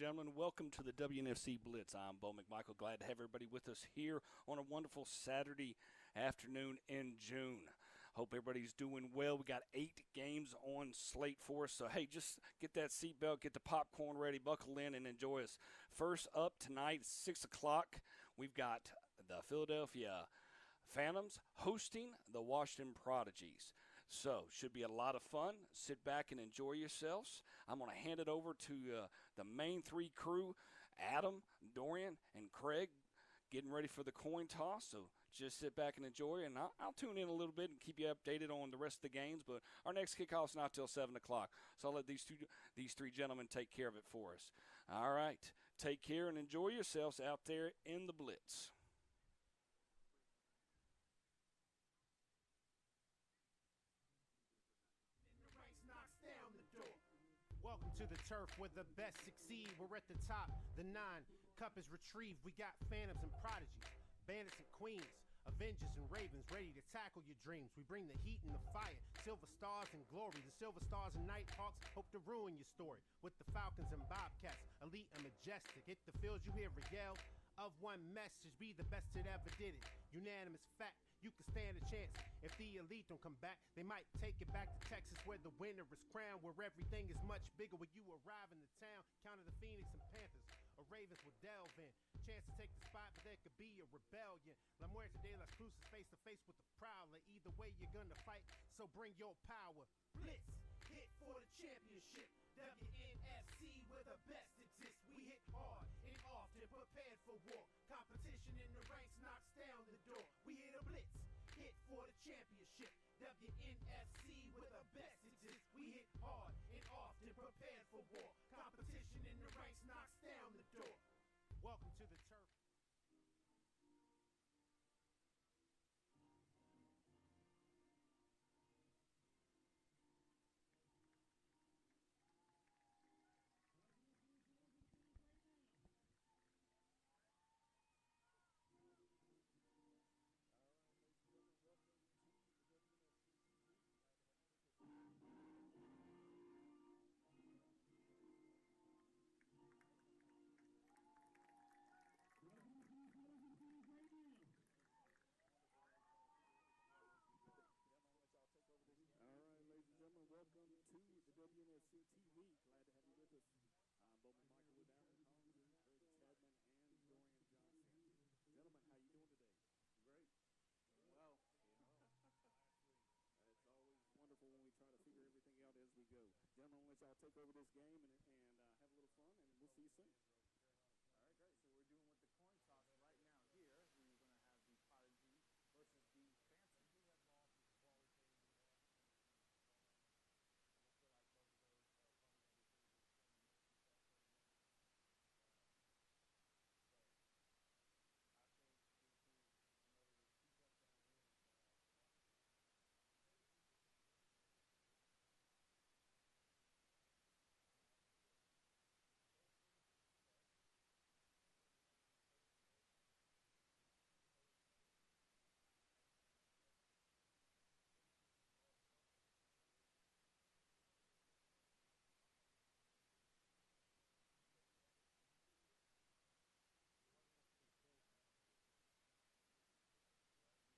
gentlemen. Welcome to the Wnfc Blitz. I'm Bo McMichael. Glad to have everybody with us here on a wonderful Saturday afternoon in June. Hope everybody's doing well. We got 8 games on slate for us. So, hey, just get that seatbelt, get the popcorn ready, buckle in, and enjoy us. First up tonight, 6 o'clock, we've got the Philadelphia Phantoms hosting the Washington Prodigies. So, should be a lot of fun. Sit back and enjoy yourselves. I'm going to hand it over to the main 3 crew, Adam, Dorian, and Craig, getting ready for the coin toss. So, just sit back and enjoy, and I'll tune in a little bit and keep you updated on the rest of the games. But our next kickoff's not till 7 o'clock, so I'll let these 3 gentlemen take care of it for us. All right, take care and enjoy yourselves out there in the Blitz. Knocks down the door. Welcome to the turf where the best succeed. We're at the top. The 9 cup is retrieved. We got phantoms and prodigies, bandits and queens, Avengers and Ravens ready to tackle your dreams. We bring the heat and the fire, silver stars and glory. The silver stars and Nighthawks hope to ruin your story. With the Falcons and Bobcats, elite and majestic. Hit the fields, you hear a yell of one message: be the best that ever did it. Unanimous fact, you can stand a chance. If the elite don't come back, they might take it back to Texas, where the winner is crowned, where everything is much bigger. When you arrive in the town, counter the Phoenix and Panthers, or Ravens will delve in. Chance to take the spot, but there could be a rebellion. La Muerte de las Cruces face to face with the Prowler. Either way, you're gonna fight, so bring your power. Blitz, hit for the championship. WNFC, where the best exists. We hit hard and often, prepared for war. Competition in the ranks knocks down the door. We hit a blitz, hit for the championship. WNFC, where the best exists. We hit hard and often, prepared for war. Competition in the ranks knocks down the door. Welcome to the turf. All right, ladies and gentlemen, welcome to the WNFC TV. Glad to have you with us. I'm Bo McMichael with Adam Collins, Craig Chapman, and Dorian Johnson. Gentlemen, how you doing today? Great. Well, It's always wonderful when we try to figure everything out as we go. Gentlemen, let's y'all take over this game and have a little fun, and we'll see you soon. all right, great. So we're doing with the coin toss right now here. We're going to have the Prodigy versus the Phantom. We have lost the quality team. I feel like both of those fundamentally things are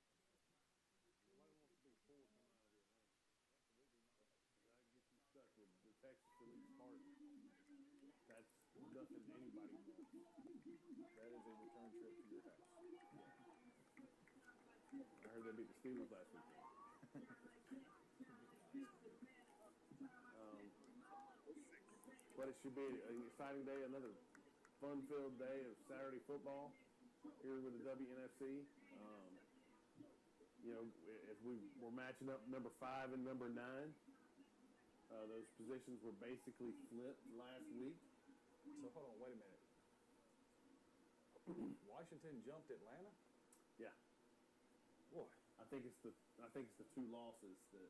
but I think these teams, in order to keep up that win, I get you stuck with the Texas Elite part. That's nothing anybody wants. That is a return trip to your house. I heard they beat the Steelers last weekend. But it should be an exciting day, another fun-filled day of Saturday football here with the WNFC. As we were matching up number 5 and number 9, those positions were basically flipped last week. So hold on, wait a minute. Washington jumped Atlanta? Yeah, Boy, I think it's the 2 losses that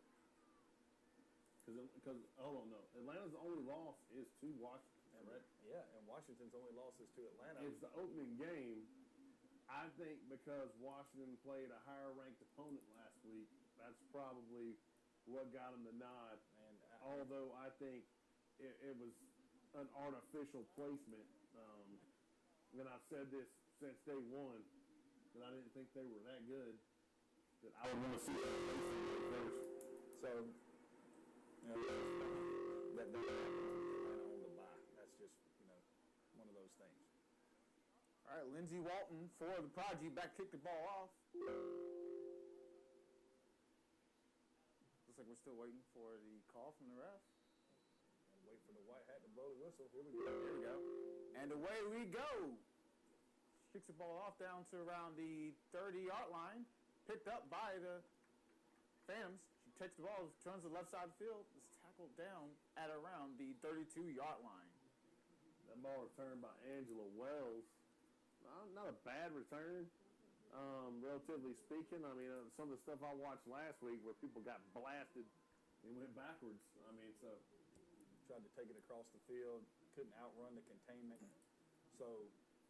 because hold on, no, Atlanta's only loss is to Washington. and right? Yeah, and Washington's only losses to Atlanta. It's the opening game. I think because Washington played a higher-ranked opponent last week, that's probably what got them the nod. Although I think it was an artificial placement. And I've said this since day one, that I didn't think they were that good, that I would want to see them first. So, you know, that doesn't happen with Atlanta on the bye. That's just, you know, one of those things. All right, Lindsey Walton for the Prodigy back kicked the ball off. Looks like we're still waiting for the call from the ref. And wait for the white hat to blow the whistle. Here we go. Here we go. And away we go. Kicks the ball off down to around the 30-yard line. Picked up by the Phantoms. She takes the ball, turns to the left side of the field. Is tackled down at around the 32-yard line. That ball returned by Angela Wells. Not a bad return, relatively speaking. I mean, some of the stuff I watched last week where people got blasted and went backwards. I mean, so. Tried to take it across the field, couldn't outrun the containment. So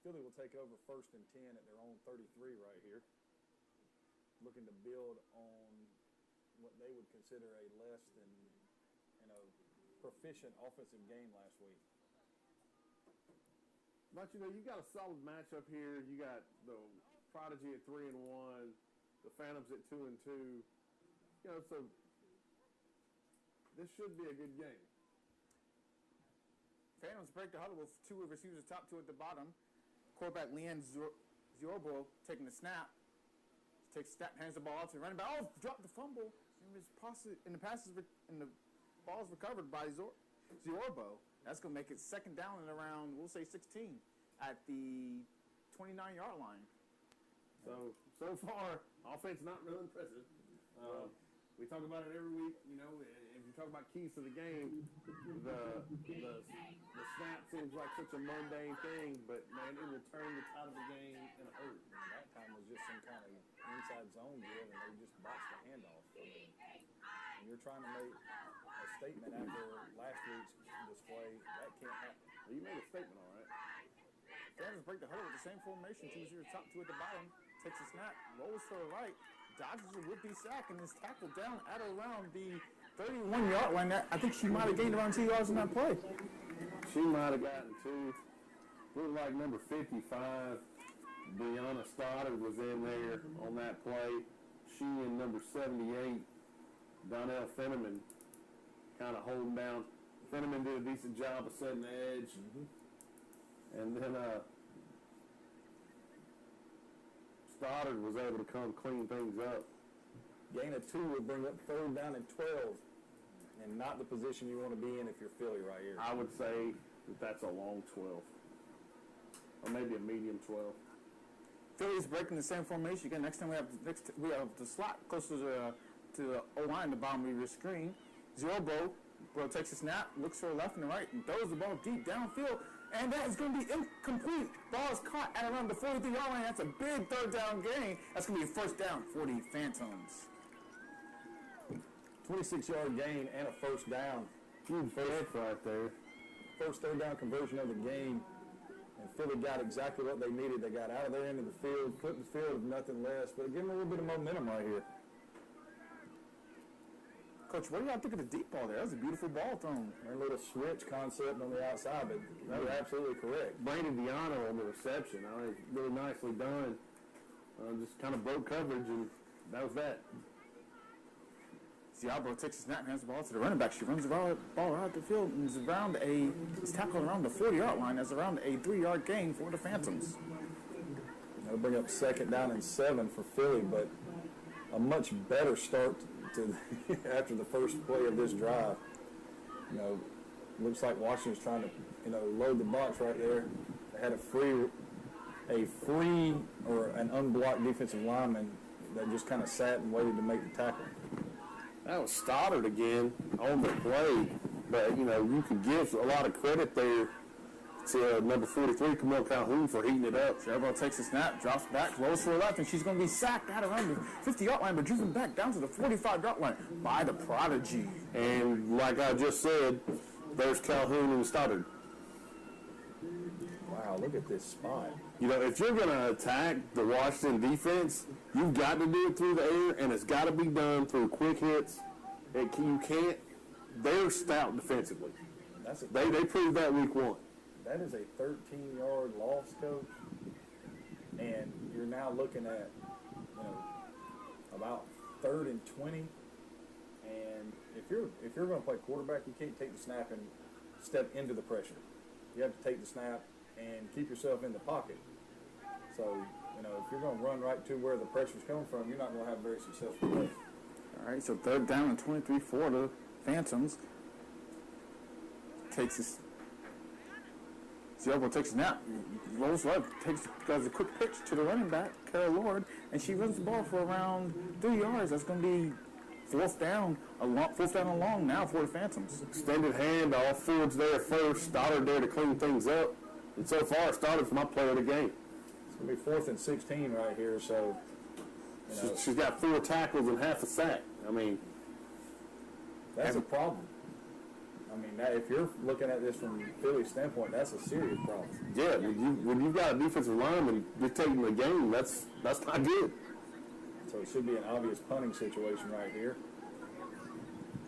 Philly will take over 1st and 10 at their own 33 right here. Looking to build on what they would consider a less than, you know, proficient offensive game last week. But, you know, you got a solid matchup here. You got the Prodigy at 3-1, the Phantoms at 2-2. You know, so this should be a good game. Phantoms break the huddle with two receivers, top two at the bottom. Quarterback Leanne Ziorbo taking the snap. Takes snap, hands the ball out to the running back. Oh, dropped the fumble. And the ball's recovered by Ziorbo. That's going to make it 2nd down and around, we'll say 16 at the 29-yard line. So far, offense not real impressive. We talk about it every week. You know, if you talk about keys to the game, the snap seems like such a mundane thing, but man, it will turn the tide of the game in a hurry. That time was just some kind of inside zone deal, and they just botched the handoff. I mean, when you're trying to make a statement after last week's display, that can't happen. Well, you made a statement, all right. Phantoms break the huddle with the same formation. 2 receivers, top two at the bottom. Takes a snap, rolls to the right, dodges a would-be sack, and is tackled down at around the 31-yard line. I think she might have gained around 2 yards in that play. She might have gotten 2. Looked like number 55, Brianna Stoddard, was in there on that play. She and number 78, Donnell Fenneman, kind of holding down. Fenneman did a decent job of setting the edge. And then Stoddard was able to come clean things up. Gain of 2 will bring up 3rd down and 12, and not the position you want to be in if you're Philly right here. I would say that that's a long 12, or maybe a medium 12. Philly's breaking the same formation again. Next time we have the slot closer to the O-line at the bottom of your screen. Ziorbo takes a snap, looks to the left and the right, and throws the ball deep downfield. And that is going to be incomplete. Ball is caught at around the 43-yard line. That's a big 3rd down gain. That's going to be a 1st down for the Phantoms. 26-yard gain and a 1st down. Huge first right there. First 3rd down conversion of the game. And Philly got exactly what they needed. They got out of their end of the field, put in the field with nothing less. But give them a little bit of momentum right here. Coach, what do y'all think of the deep ball there? That was a beautiful ball thrown. A little switch concept on the outside, but that was absolutely correct. Brandon Viano on the reception. I mean, really nicely done. Just kind of broke coverage, and that was that. Ziorbo takes a snap, hands the ball to the running back. She runs the ball out the field and is tackled around the 40-yard line. That's around a 3-yard gain for the Phantoms. That'll bring up 2nd down and 7 for Philly, but a much better start to after the first play of this drive. You know, looks like Washington's trying to, you know, load the box right there. They had a free or an unblocked defensive lineman that just kind of sat and waited to make the tackle. That was Stoddard again on the play, but, you know, you could give a lot of credit there to number 43, Camille Calhoun, for heating it up. Ziorbo takes a snap, drops back, rolls to the left, and she's going to be sacked out around the 50-yard line, but driven back down to the 45-yard line by the Prodigy. And like I just said, there's Calhoun and Stoddard. look at this spot. You know, if you're going to attack the Washington defense, you've got to do it through the air, and it's got to be done through quick hits. You can't. They're stout defensively. They proved that week 1. That is a 13-yard loss, Coach, and you're now looking at, about 3rd and 20. And if you're going to play quarterback, you can't take the snap and step into the pressure. You have to take the snap and keep yourself in the pocket. So, if you're going to run right to where the pressure's coming from, you're not going to have a very successful play. All right, so 3rd down and 23 for the Phantoms. Ziobro takes a snap, rolls left, does a quick pitch to the running back, Carol Lord, and she runs the ball for around 3 yards. That's going to be fourth down and long now for the Phantoms. Extended handoff, Ford's there first, Stoddard there to clean things up. And so far, Stoddard's my player of the game. It's going to be 4th and 16 right here, so... She's got 4 tackles and half a sack. I mean... That's a problem. I mean, if you're looking at this from Philly's standpoint, that's a serious problem. Yeah, when you've got a defensive lineman dictating the game, that's not good. So it should be an obvious punting situation right here.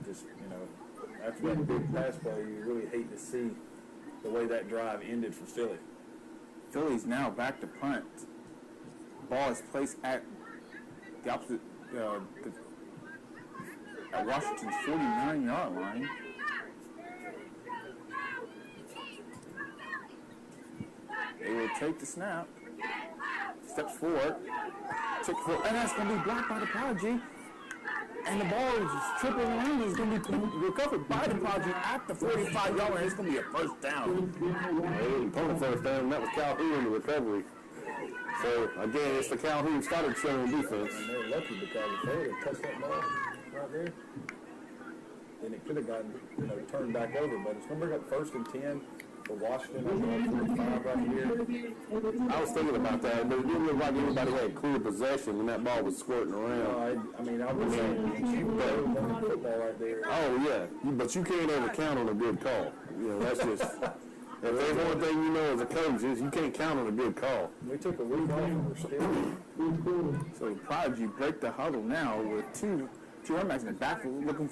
Just, after that big pass play, you really hate to see the way that drive ended for Philly. Philly's now back to punt. Ball is placed at the opposite, at Washington's 49-yard line. They will take the snap. Steps forward. And that's going to be blocked by the Prodigy. And the ball is just tripping around. It's going to be recovered by the Prodigy at the 45-yard line. It's going to be a first down. They didn't pull a first down. That was Calhoun in the recovery. So, again, it's the Calhoun started showing defense. And they're lucky because if they would have touched that ball right there, then it could have gotten, turned back over. But it's going to bring up 1st and 10. Washington on the 45 right here. I was thinking about that, but it didn't look like anybody had clear possession when that ball was squirting around. I was saying football right there. Oh, yeah. But you can't ever count on a good call. That's just... if there's one thing you know as a coach is you can't count on a good call. We took a week off and we're still... So Prodigy break the huddle now with two running backs in the backfield looking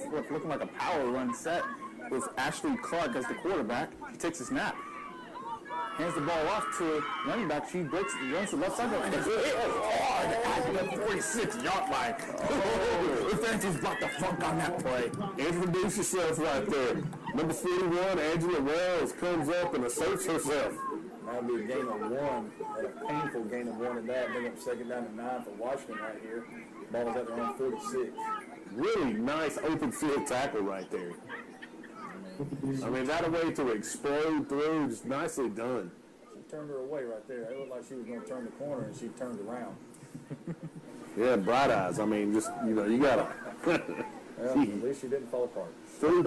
like a power run set. With Ashley Clark as the quarterback. He takes a snap. Hands the ball off to running back. She runs to the left side. And it's hit hard at the 46-yard line. The Phantoms brought the funk on that play. Introduce yourself right there. Number 41, Angela Wells, comes up and asserts herself. That'll be a gain of 1. A painful gain of 1 in that. Bring up 2nd down and 9 for Washington right here. Ball is at their own 46. Really nice open field tackle right there. I mean, that a way to explode through, just nicely done. She turned her away right there. It looked like she was going to turn the corner, and she turned around. Yeah, bright eyes. I mean, just, you got to... Well, at least she didn't fall apart. Philly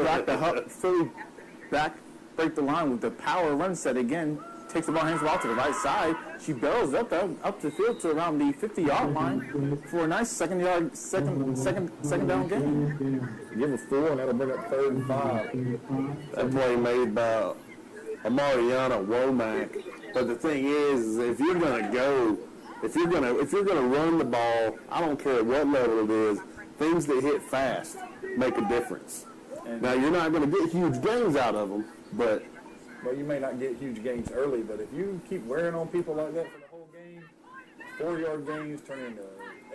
break the line with the power run set again. Takes the ball, hands the ball to the right side. She barrels up the field to around the 50-yard line for a nice second down gain. Give a 4, and that'll bring up 3rd and 5. That play made by Amariana Womack. But the thing is if you're gonna run the ball, I don't care at what level it is, things that hit fast make a difference. Now you're not gonna get huge gains out of them, but you may not get huge gains early, but if you keep wearing on people like that for the whole game, 4-yard gains turn into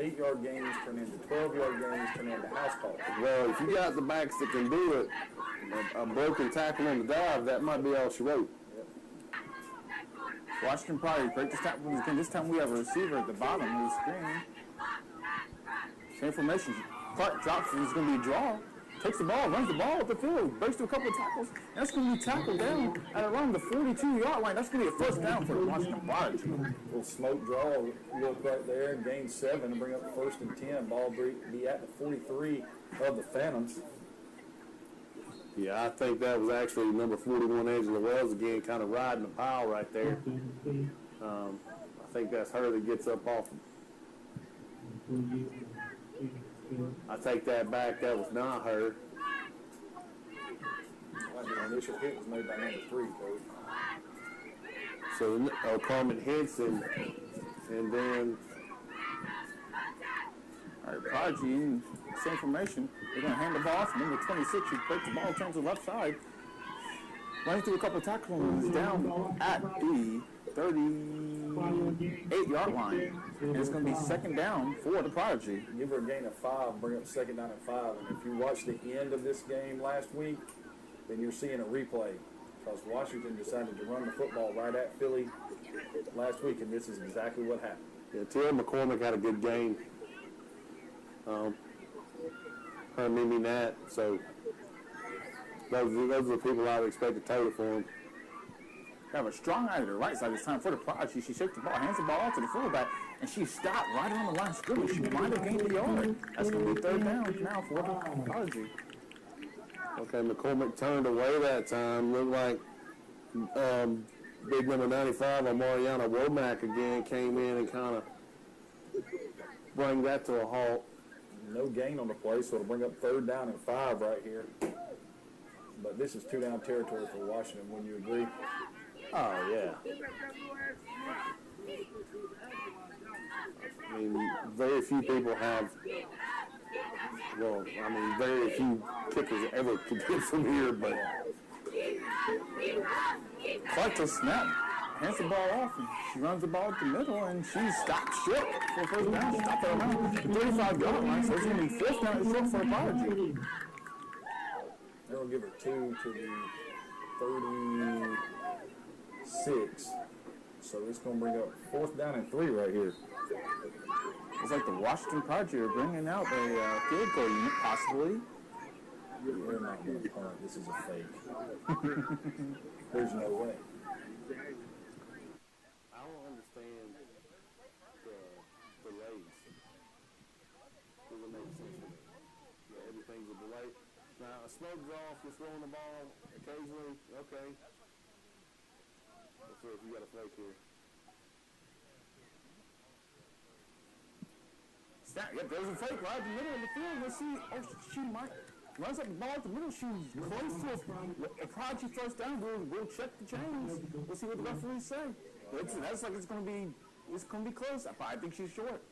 8-yard gains, turn into 12-yard gains, turn into house calls. Well, if you got the backs that can do it, a broken tackle on the dive, that might be all she wrote. Yep. Washington probably break the snap. This time we have a receiver at the bottom of the screen. Same formation. Clark drops it. It's going to be a draw. Takes the ball, runs the ball up the field, breaks through a couple of tackles. That's going to be tackled down at around the 42-yard line. That's going to be a first down for the Washington Prodigy. Little smoke draw look right there. Gain 7 and bring up 1st and 10. Ball be at the 43 of the Phantoms. Yeah, I think that was actually number 41, Angela Wells, again, kind of riding the pile right there. I think that's her that gets up off. I take that back. That was not her. The initial hit was made by number 3, Coach. So Carmen Henson, and then All right, Prodigy, same formation. They're going to hand the ball off. Number 26, who breaks the ball, turns to the left side. Runs through a couple of tackles down at the 38-yard line. And it's going to be second down for the Prodigy. Give her a gain of 5, bring up second down and 5. And if you watch the end of this game last week, then you're seeing a replay. Because Washington decided to run the football right at Philly last week, and this is exactly what happened. yeah, T.L. McCormick had a good game. Her Mimi Nat, so those are the people I would expect to take it for him. Have a strong eye to the right side this time for the Prodigy. She shakes the ball, hands the ball off to the fullback, and she stopped right on the line of scrimmage. She might have gained a yard. That's going to be third down now for the Prodigy. Okay, McCormick turned away that time. Looked like big number 95, Mariana Womack again came in and kind of bring that to a halt. No gain on the play, so it'll bring up third down and 5 right here. But this is 2-down territory for Washington. Wouldn't you agree? Oh, yeah. I mean, very few people have, very few kickers ever could get from here, but Clark to snap. Hands the ball off, and she runs the ball to the middle, and she stops short for a first down. She stopped at around the 35-yard line, so it's going to be fourth down and short for the Prodigy. They'll give her 2 to the 36. So it's going to bring up fourth down and 3 right here. It's like the Washington Prodigy are bringing out a field goal unit, possibly. They're not going to punt. This is a fake. There's no way. I don't understand the delays. Doesn't make sense to me. Yeah, everything's a delay. Now, a smoke off, just throwing the ball occasionally, okay. Let's see if you got a flake here. Snap, yep, there's a fake right in the middle of the field. Let's see. Oh, she might. Runs up the ball at the middle. She's close to a Prodigy first down. We'll check the chains. We'll see what the referees say. That's like it's going to be close. I think she's short.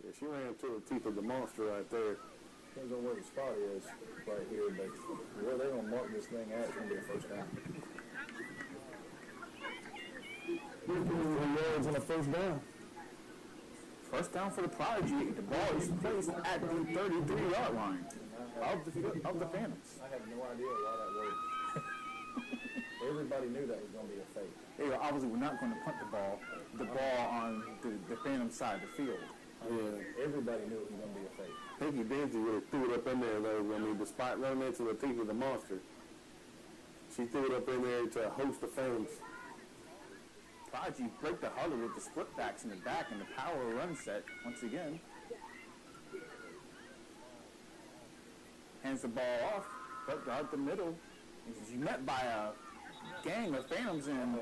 Yeah, she ran to the teeth of the monster right there. Depends on where the spot is right here, but where they're going to mark this thing at is going to be a first down. 3 yards on a first down. First down for the Prodigy. The ball is placed at the 33-yard line of the Phantoms. I have no idea why that worked. Everybody knew that was going to be a fake. Obviously, we're not going to punt the ball on the Phantom side of the field. Yeah. Everybody knew it was going to be a fake. Pinky Dingy really threw it up in there, though. I mean, despite running into the teeth of the monster, she threw it up in there to host the Phantoms. Prodigy break the huddle with the split backs in the back and the power run set once again. Hands the ball off, but guard the middle. She's met by a gang of Phantoms, and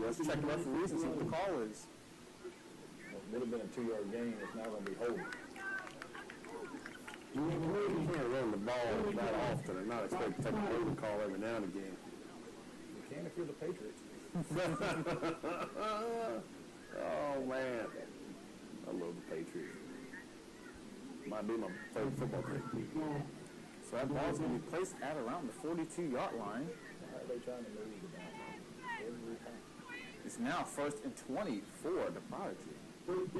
let's check the referees and see what the call is. It would have been a 2-yard gain. It's now going to be holding. You can't run the ball that often and not expect to take a holding call every now and again. You can if you're the Patriots. Oh, man. I love the Patriots. Might be my favorite football team. So that ball's going to be placed at around the 42-yard line. How are they trying to move the ball? Every time. It's now 1st and 20 for the Prodigy. Coach,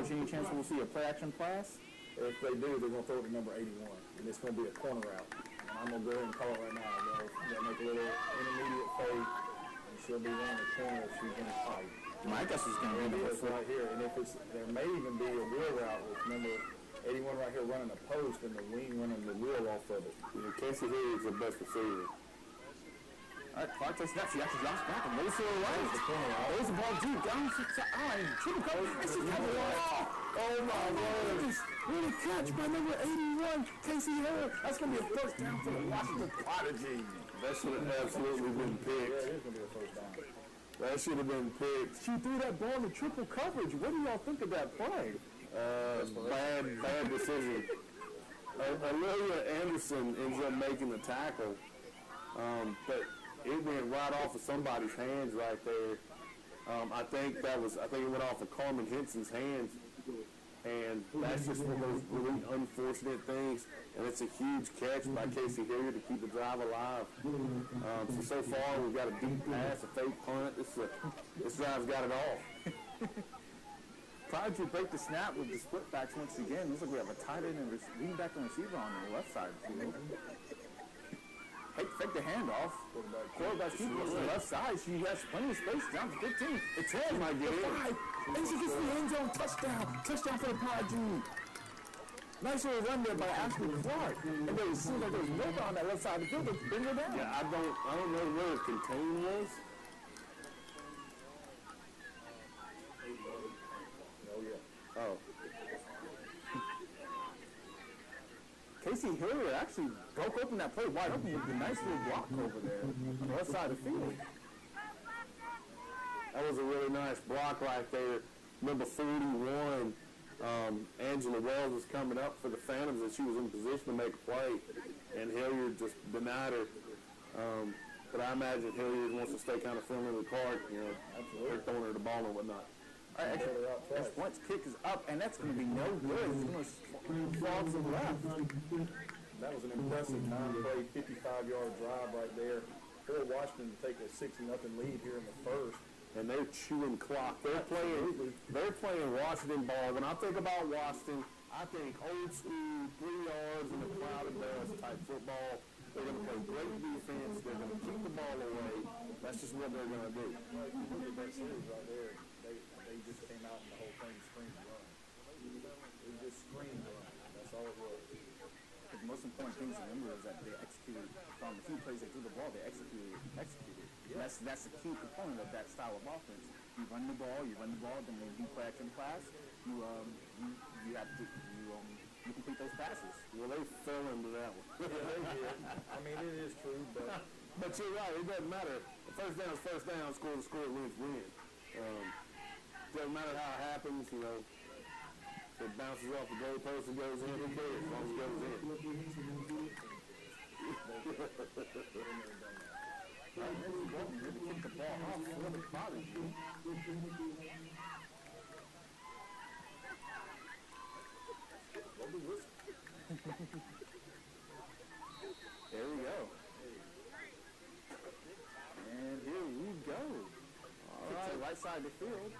any chance we'll see a play-action pass? If they do, they're going to throw it to number 81, and it's going to be a corner route. And I'm going to go ahead and call it right now. They'll make a little intermediate fade, and she'll be running the corner if she's going to fight. My guess is going to be It's right here, and if it's, there may even be a wheel route with number 81 right here running a post and the wing running the wheel off of it. Yeah, Casey Higgs is the best receiver. All right, Clark takes snap. She actually drops back and lays to her right. Lays the ball deep down the line. Triple coverage. And she's got the ball. Oh, my God. What a catch by number 81, Casey Higgs. That's going to be a first down for the Washington Prodigy. That should have absolutely been picked. Yeah, it is going to be a first down. That should have been picked. She threw that ball in triple coverage. What do y'all think of that play? Bad decision. Amelia Anderson ends up making the tackle, but it went right off of somebody's hands right there. I think it went off of Carmen Henson's hands, and that's just one of those really unfortunate things. And it's a huge catch by Casey Hilliard to keep the drive alive. So far we've got a deep pass, a fake punt. This drive's got it all. Prodigy break the snap with the split backs once again. Looks like we have a tight end and leading back and receiver on the left side of the field. Fake the handoff. Quarterback keeper on the left side. She has plenty of space down to 15. The 10 might get in. And she gets the end zone touchdown. Touchdown for the Prodigy. Nice little run there by Ashley Clark. And it seems like there was nobody on that left side of the field to bring her down. Yeah, I don't know where the contain was. Oh. Casey Hilliard actually broke open that play wide open with a nice little block over there on the left side of the field. That was a really nice block right there. Number 41, Angela Wells was coming up for the Phantoms, and she was in position to make a play, and Hilliard just denied her. But I imagine Hilliard wants to stay kind of firm in the cart, they're throwing her the ball and whatnot. All right, Blunt's kick is up, and that's going to be no good. It's going to fall to the left. That was an impressive 9-play, 55-yard drive right there for Washington to take a 6-0 lead here in the first. And they're chewing clock. They're playing Washington ball. When I think about Washington, I think old school, 3 yards in a cloud of dust type football. They're going to play great defense. They're going to keep the ball away. That's just what they're going to do. Look at that series right there. They just came out and the whole thing screamed run. It just screamed run. That's all it was. But the most important thing to remember is that they executed from the few plays they threw the ball. They executed. Yeah. That's the key component of that style of offense. You run the ball. Then when you play action pass, you complete those passes. Well, they fell into that one. Yeah, they did. I mean, it is true, but you're right. It doesn't matter. First down is first down. Score, wins, win. Doesn't matter how it happens, It bounces off the goalpost and goes in. Who cares? As long as it goes in. Kick the ball off for the Prodigy. There we go. And here we go. All right, right side of the field.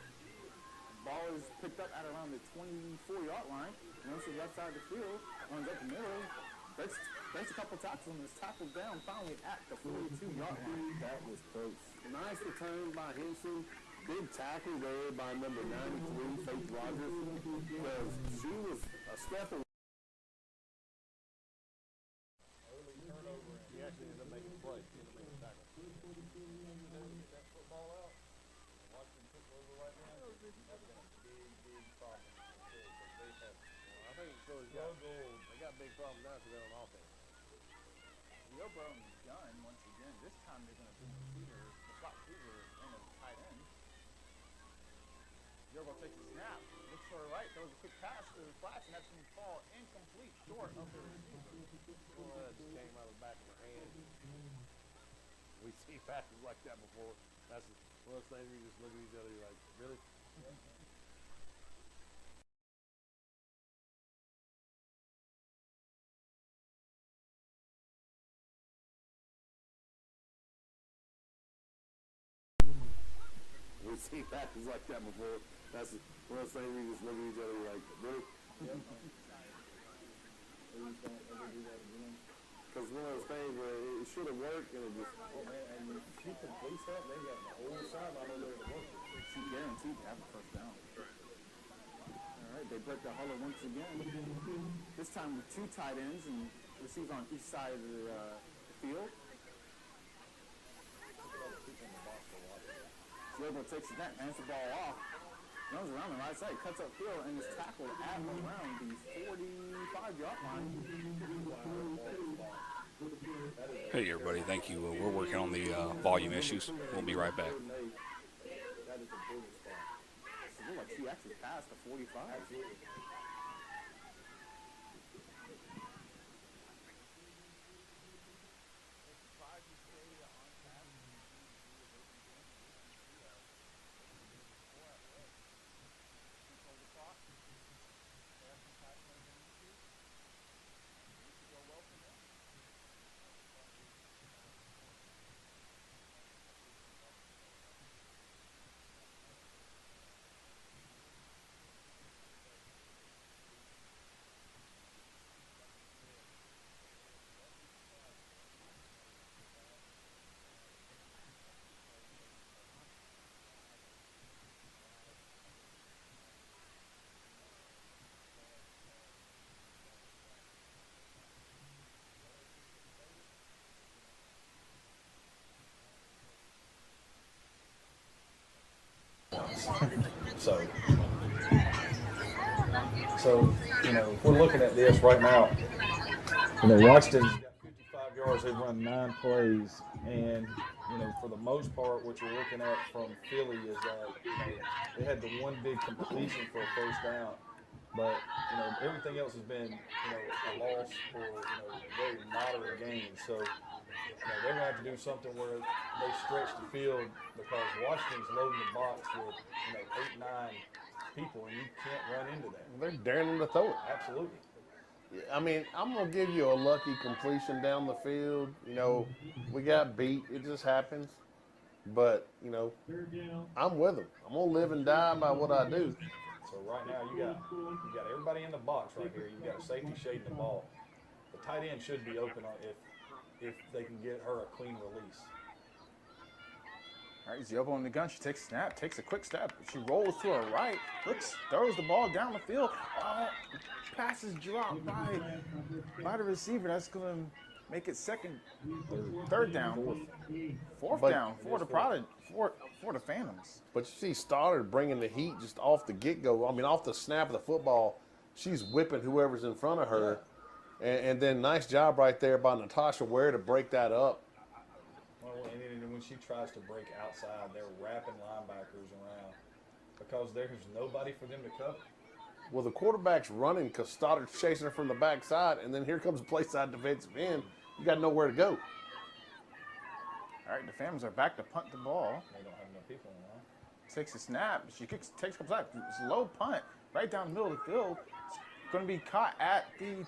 Ball is picked up at around the 24-yard line. Runs to the left side of the field. Runs up the middle. Breaks a couple tackles and is tackled down finally at the 42-yard line. That was close. Nice return by Henson. Big tackle there by number 93, Faith Rogers, because she was a step away. early turnover, and he actually ended up making a play. He ended up making a tackle. Get that football out. Washington took over right now. That's been a big problem. I think it's really they got big problems now because they're on offense. Yobro and Gunn once again. This time they're going to bring the slot receiver and a tight end. Yobro takes a snap, looks for the right, throws a quick pass to the flats, and that's going to fall incomplete, short of the receiver. Well, that just came out of the back of her hand. We see passes like that before. That's one of those things we just look at each other like, really? We see passes like that before. That's one of those things we just look at each other like, really? Yep. Please don't ever do that again. Because one of those things where it should have worked and it just... Oh, man, and if she completes that, they got the whole sideline over there to work with. She guaranteed to have a first down. All right, they break the huddle once again. This time with 2 tight ends and receivers on each side of the field. Lobo takes the net, hands the ball off, runs around the right side, cuts upfield, and is tackled at around the 45-yard line. Hey, everybody. Thank you. We're working on the volume issues. We'll be right back. That is a big spot. It looked like she actually passed the 45. Absolutely. So, if we're looking at this right now, Washington's got 55 yards. They've run 9 plays, and for the most part, what you're looking at from Philly is that they had the one big completion for a first down, but everything else has been a loss or very moderate gains. So they're going to have to do something where they stretch the field because Washington's loading the box with 8, 9 people, and you can't run into that. They're daring them to throw it. Absolutely. I mean, I'm going to give you a lucky completion down the field. We got beat. It just happens. But, I'm with them. I'm going to live and die by what I do. So right now you got everybody in the box right here. You've got a safety shading the ball. The tight end should be open if they can get her a clean release. All right, Ziobo on the gun. She takes a snap, takes a quick step. She rolls to her right, throws the ball down the field. Oh, passes dropped by the receiver. That's going to make it third down, fourth down for the Phantoms. But she started bringing the heat just off the get-go. I mean, off the snap of the football, she's whipping whoever's in front of her. And then nice job right there by Natasha Ware to break that up. Well, and when she tries to break outside, they're wrapping linebackers around because there's nobody for them to cover. Well, the quarterback's running because Stoddard's chasing her from the backside, and then here comes the play side defensive end. You got nowhere to go. All right, the Phantoms are back to punt the ball. They don't have enough people in line. Takes a snap. She takes a couple snaps. It's a low punt right down the middle of the field. It's going to be caught at the.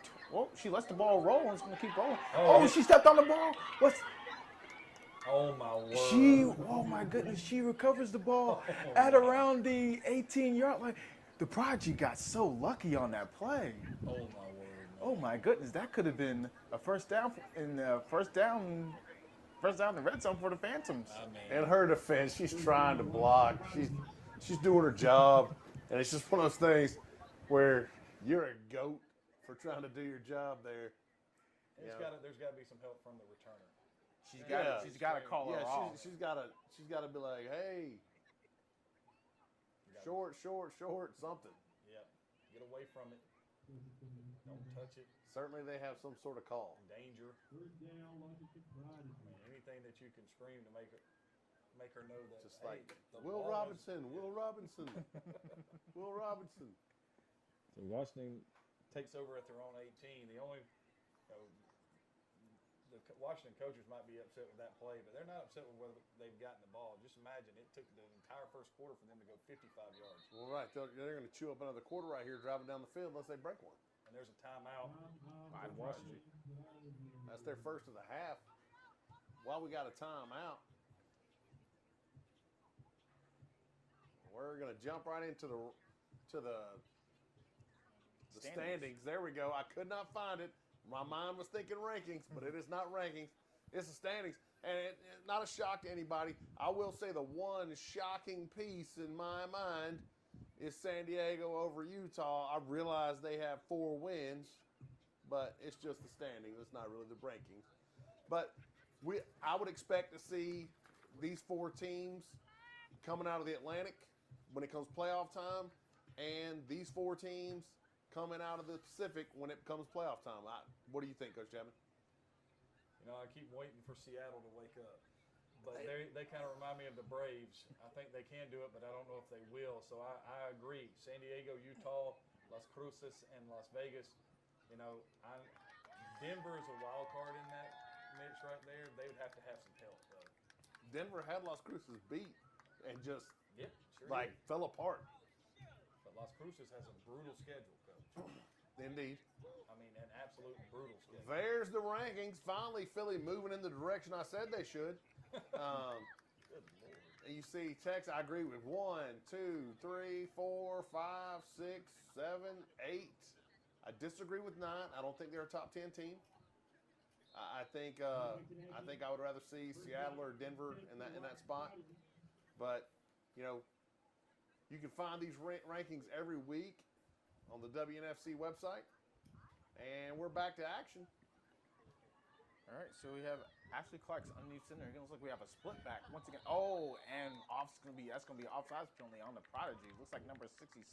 She lets the ball roll and it's going to keep rolling. Oh, she stepped on the ball. Oh my word. Oh my goodness, she recovers the ball at around the 18-yard line. The Prodigy got so lucky on that play. Oh my word. Oh my goodness, that could have been a first down in the red zone for the Phantoms. In her defense, she's trying to block. She's doing her job, and it's just one of those things where you're a goat for trying to do your job there. There's got to be some help from the returner. She's got to call her off. She's got to be like, hey, short, something. Yep. Get away from it. Don't touch it. Certainly they have some sort of call. Danger. Anything that you can scream to make her know that. Just like Will Robinson. So Washington takes over at their own 18. The only the Washington coaches might be upset with that play, but they're not upset with whether they've gotten the ball. Just imagine it took the entire first quarter for them to go 55 yards. Well, right. They're going to chew up another quarter right here driving down the field unless they break one. And there's a timeout by Washington. That's their first of the half. While we got a timeout, we're going to jump right into the standings. There we go. I could not find it. My mind was thinking rankings, but it is not rankings. It's the standings. And it's not a shock to anybody. I will say the one shocking piece in my mind is San Diego over Utah. I realize they have 4 wins, but it's just the standings. It's not really the rankings. But I would expect to see these 4 teams coming out of the Atlantic when it comes playoff time, and these 4 teams coming out of the Pacific when it comes playoff time. What do you think, Coach Chapman? I keep waiting for Seattle to wake up. But they kind of remind me of the Braves. I think they can do it, but I don't know if they will. So I agree. San Diego, Utah, Las Cruces, and Las Vegas. Denver is a wild card in that mix right there. They would have to have some help, though. Denver had Las Cruces beat and just did. fell apart. But Las Cruces has a brutal schedule, Coach. Indeed. I mean, an absolute brutal schedule. There's the rankings. Finally, Philly moving in the direction I said they should. You see, Texas, I agree with 1, 2, 3, 4, 5, 6, 7, 8. I disagree with 9. I don't think they're a top 10 team. I think I would rather see Seattle or Denver in that spot. But you can find these rankings every week on the WNFC website, and we're back to action. All right, so we have Ashley Clark's underneath center. It looks like we have a split back once again. Oh, and that's gonna be offsides penalty on the Prodigy. Looks like number 67.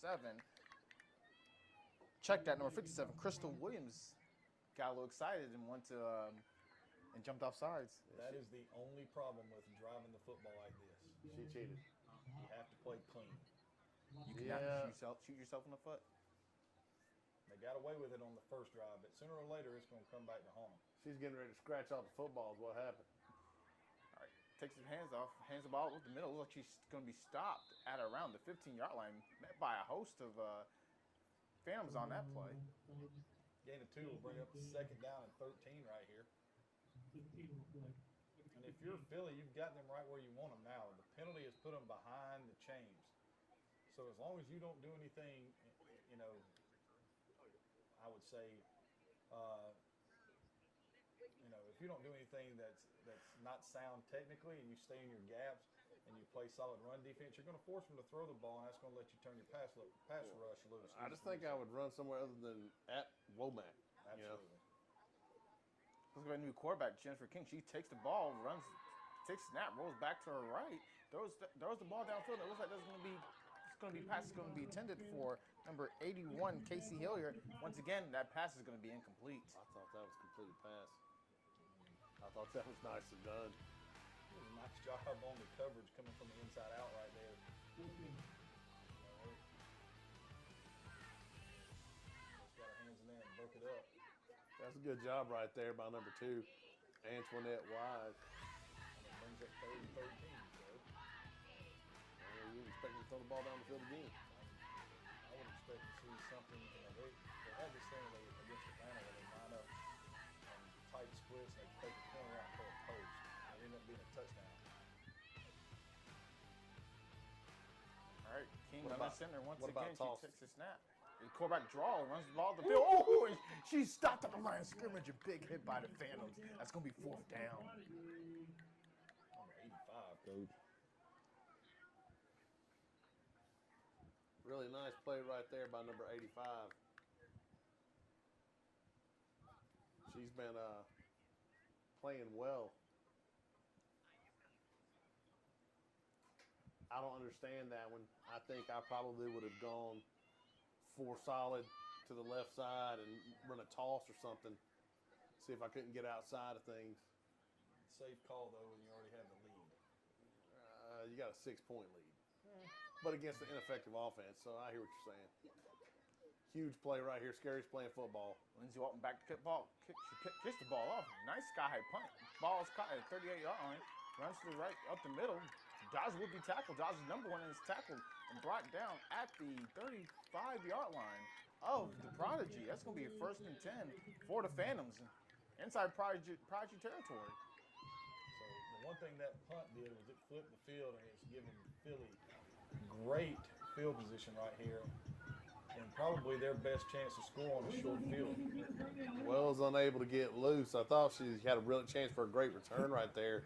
Check that, number 57. Crystal Williams got a little excited and went to and jumped off sides. That is the only problem with driving the football like this. She cheated. You have to play clean. You cannot shoot yourself in the foot. They got away with it on the first drive, but sooner or later it's going to come back to haunt them. She's getting ready to scratch off the football is what happened. All right, takes his hands off, hands the ball with the middle. Looks like she's going to be stopped at around the 15-yard line, met by a host of Phantoms on that play. Gain of 2 will bring up second down and 13 right here. And if you're Philly, you've got them right where you want them now. The penalty has put them behind the chains. So as long as you don't do anything, you know, I would say, you know, if you don't do anything that's not sound technically and you stay in your gaps and you play solid run defense, you're going to force them to throw the ball, and that's going to let you turn your pass rush loose. I just think I would run somewhere other than at Womack. Absolutely. Let's go to a new quarterback, Jennifer King. She takes the ball, takes a snap, rolls back to her right, throws the ball downfield. It looks like it's going to be pass is going to be intended for number 81, Casey Hilliard. Once again, that pass is going to be incomplete. I thought that was a completed pass. I thought that was nicely done. It was a nice job on the coverage coming from the inside out right there. Just got her hands in there and broke it up. That's a good job right there by number 2, Antoinette Wise. And it brings up 3rd and 13. You expect me to throw the ball down the field again? I would expect to see something. You know, they had this thing against Atlanta where they line up on tight splits and they take a corner out for a post. It ended up being a touchdown. All right, King What on the about- center once what about again. toss? She takes a snap. The quarterback draw, runs the ball to the field. Oh, and she's stopped at the line of scrimmage. A big hit by the Phantoms. That's going to be 4th down. Number 85, coach. Really nice play right there by number 85. She's been playing well. I don't understand that one. I think I probably would have gone 4 solid to the left side and run a toss or something. See if I couldn't get outside of things. Safe call, though, when you already have the lead. You got a 6-point lead. But against an ineffective offense, so I hear what you're saying. Huge play right here. Scary's playing football. Lindsey Walton back to kick ball. She kicks the ball off. Nice sky-high punt. Ball's caught at 38-yard line. Runs to the right, up the middle. Dodge would be tackled. Dodge is number 1 and is tackled and brought down at the 35-yard line of the Prodigy. That's going to be a 1st and 10 for the Phantoms inside Prodigy territory. So the one thing that punt did was it flipped the field, and it's given Philly great field position right here, and probably their best chance to score on a short field. Wells unable to get loose. I thought she had a real chance for a great return right there.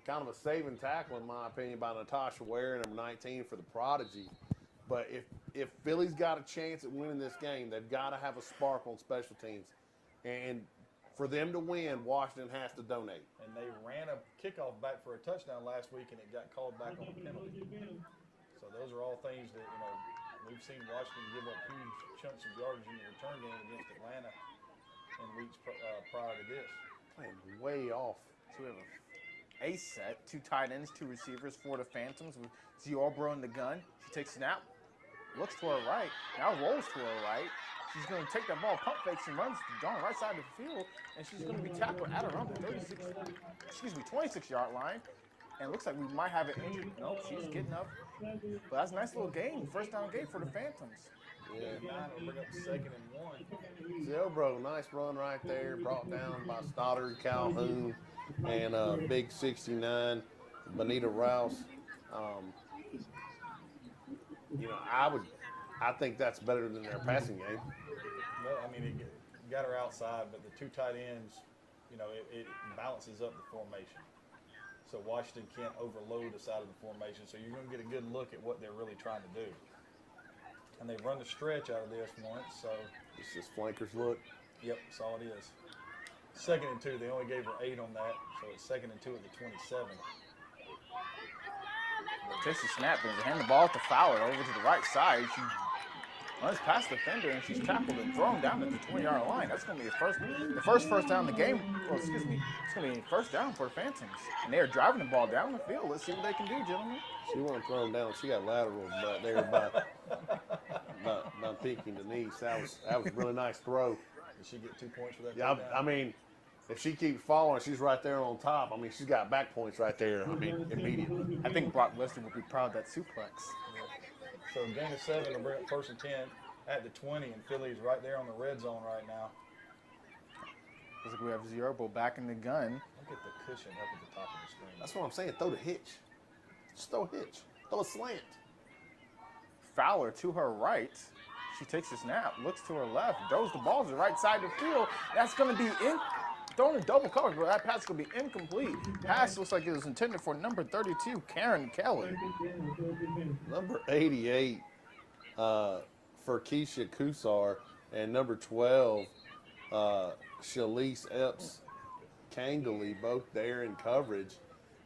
Kind of a saving tackle, in my opinion, by Natasha Ware, number 19 for the Prodigy. But if Philly's got a chance at winning this game, they've got to have a spark on special teams. And for them to win, Washington has to donate. And they ran a kickoff back for a touchdown last week, and it got called back on a penalty. So those are all things that, you know, we've seen Washington give up huge chunks of yardage in the return game against Atlanta in weeks prior to this. Playing way off. So we have a set, 2 tight ends, 2 receivers for the Phantoms with Ziobro in the gun. She takes a snap, looks to her right, now rolls to her right. She's going to take that ball, pump fakes, and runs down the right side of the field, and she's going to be tackled at around the 26-yard line. And it looks like we might have it injured. Nope, she's getting up. But that's a nice little gain, 1st down gain for the Phantoms. Yeah, 9 will bring up 2nd and 1. Zilbro, nice run right there, brought down by Stoddard, Calhoun, and big 69, Bonita Rouse. You know, I think that's better than their passing game. Well, I mean, it got her outside, but the 2 tight ends, you know, it balances up the formation. So Washington can't overload the side of the formation, so you're going to get a good look at what they're really trying to do. And they've run the stretch out of this once, so. It's just flankers look. Yep, that's all it is. 2nd and 2. They only gave her 8 on that, so it's 2nd and 2 at the 27. Takes the snap and hand the ball to Fowler over to the right side. She runs past the defender and she's tackled and thrown down at the 20-yard line. That's going to be the first down in the game. Well, excuse me. It's going to be first down for the Phantoms. And they are driving the ball down the field. Let's see what they can do, gentlemen. She wasn't thrown down. She got lateral back there by Pinky Denise. That was a really nice throw. Did she get 2 points for that? Yeah, I mean, if she keeps following, she's right there on top. I mean, she's got back points right there. I mean, immediately. I think Brock Lester would be proud of that suplex. So gain of 7 will bring up 1st and 10 at the 20, and Philly's right there on the red zone right now. Looks like we have Zierbo back in the gun. Look at the cushion up at the top of the screen. That's what I'm saying. Throw the hitch. Just throw a hitch. Throw a slant. Fowler to her right. She takes a snap, looks to her left, throws the ball to the right side of the field. That's going to be thrown in double coverage, but that pass is going to be incomplete. Pass looks like it was intended for number 32, Karen Kelly. Number 88 for Keisha Kusar, and number 12, Shalise Epps Kangley, both there in coverage.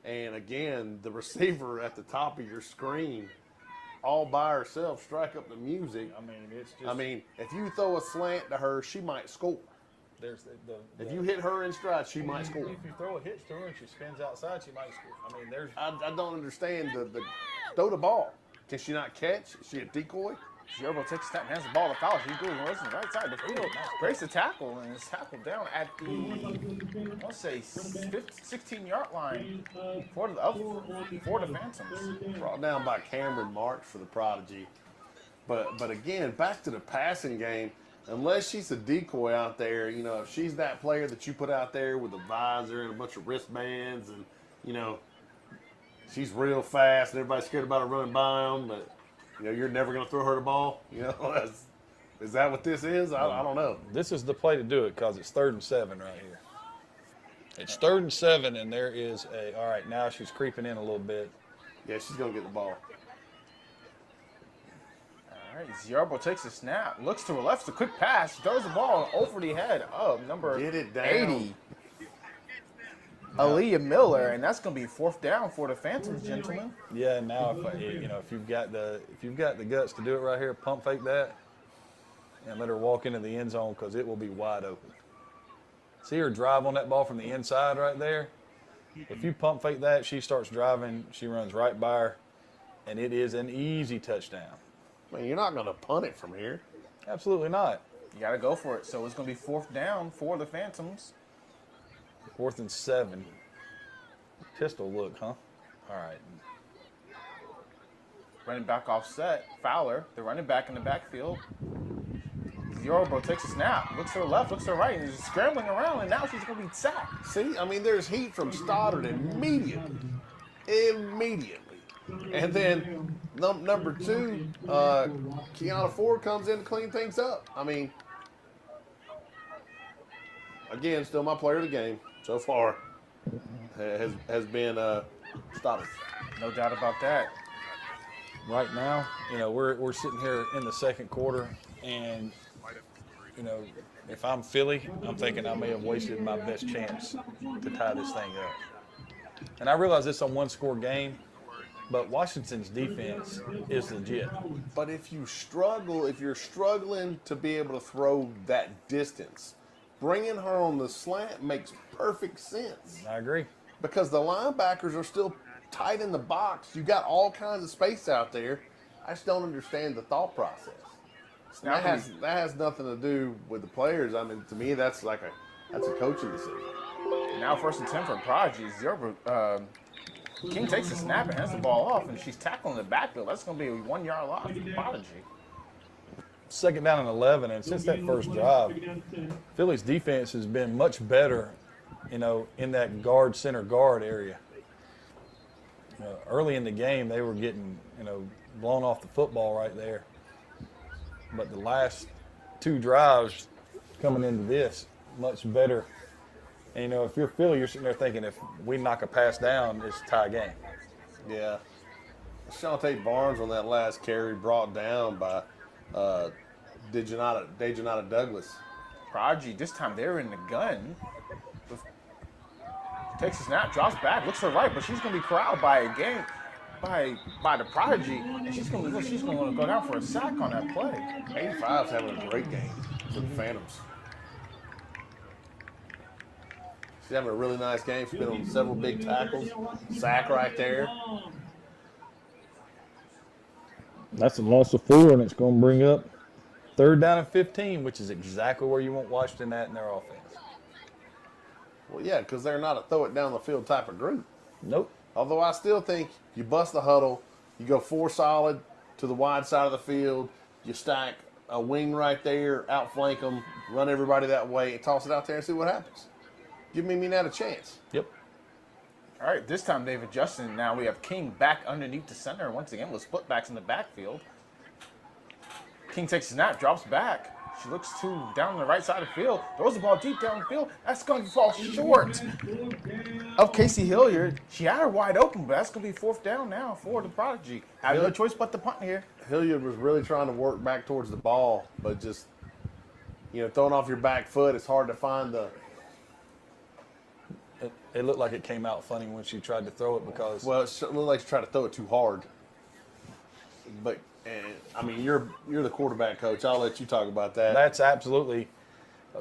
And again, the receiver at the top of your screen, all by herself, strike up the music. I mean, it's just. I mean, if you throw a slant to her, she might score. There's if you hit her in stride, she might score. If you throw a hitch to her and she spins outside, she might score. I mean, there's. I don't understand the throw the ball. Can she not catch? Is she a decoy? Zierbo takes a step, hands the ball to Fowler. She goes and runs to the right side of the field. Breaks the tackle and is tackled down at the, let's say, 16-yard line for the Phantoms. Brought down by Cameron Marks for the Prodigy. But again, back to the passing game. Unless she's a decoy out there, you know, if she's that player that you put out there with a visor and a bunch of wristbands and, you know, she's real fast and everybody's scared about her running by them, but, you know, you're never going to throw her the ball. You know, is that what this is? I don't know. This is the play to do it because it's 3rd and 7 right here. It's 3rd and 7, and there is all right, now she's creeping in a little bit. Yeah, she's going to get the ball. All right, Zierbo takes a snap, looks to her left, it's a quick pass, throws the ball over the head of number Get it down. 80. Aaliyah Miller, and that's going to be 4th down for the Phantoms, gentlemen. Yeah, now if you've got the guts to do it right here, pump fake that, and let her walk into the end zone because it will be wide open. See her drive on that ball from the inside right there. If you pump fake that, she starts driving, she runs right by her, and it is an easy touchdown. Man, you're not going to punt it from here. Absolutely not. You got to go for it. So it's going to be 4th down for the Phantoms. 4th and 7. Pistol look, huh? All right. Running back offset. Fowler, the running back in the backfield. Zierbo takes a snap. Looks to her left, looks to her right, and is scrambling around, and now she's going to be sacked. See, I mean, there's heat from Stoddard immediately. And then number 2, Kiana Ford comes in to clean things up. I mean, again, still my player of the game so far has been Stoddard. No doubt about that. Right now, you know, we're sitting here in the 2nd quarter, and you know, if I'm Philly, I'm thinking I may have wasted my best chance to tie this thing up. And I realize it's a 1-score game, but Washington's defense is legit. But if you're struggling to be able to throw that distance, bringing her on the slant makes perfect sense. I agree. Because the linebackers are still tight in the box. You got all kinds of space out there. I just don't understand the thought process. That has nothing to do with the players. I mean, to me, that's a coaching decision. Now 1st and 10 for Prodigy. Zierbo, King takes a snap and hands the ball off, and she's tackling the backfield. That's going to be a 1-yard loss for Prodigy. 2nd down and 11, and since that first drive, Philly's defense has been much better, you know, in that center guard area. You know, early in the game, they were getting, you know, blown off the football right there. But the last 2 drives coming into this, much better. And, you know, if you're Philly, you're sitting there thinking if we knock a pass down, it's a tie game. Yeah. Shantae Barnes on that last carry brought down by Dejanata Douglas. Prodigy, this time they're in the gun. takes a snap, drops back, looks to the right, but she's going to be corralled by the Prodigy, and she's going to go down for a sack on that play. 85's having a great game for the Phantoms. She's having a really nice game. She's been on several big tackles. Sack right there. That's a loss of 4, and it's going to bring up 3rd down and 15, which is exactly where you want Washington at in their offense. Well, yeah, because they're not a throw it down the field type of group. Nope. Although I still think you bust the huddle, you go 4 solid to the wide side of the field, you stack a wing right there, outflank them, run everybody that way, and toss it out there and see what happens. Give me that a chance. Yep. All right, this time they've adjusted. Now we have King back underneath the center once again with split backs in the backfield. King takes a snap, drops back. She looks down on the right side of the field, throws the ball deep down the field. That's going to fall short of Casey Hilliard. She had her wide open, but that's going to be 4th down now for the Prodigy. Have no choice but to punt here. Hilliard was really trying to work back towards the ball, but just, throwing off your back foot, it's hard to find the... It looked like it came out funny when she tried to throw it because... Well, it looked like she tried to throw it too hard. But, you're the quarterback coach. I'll let you talk about that. That's absolutely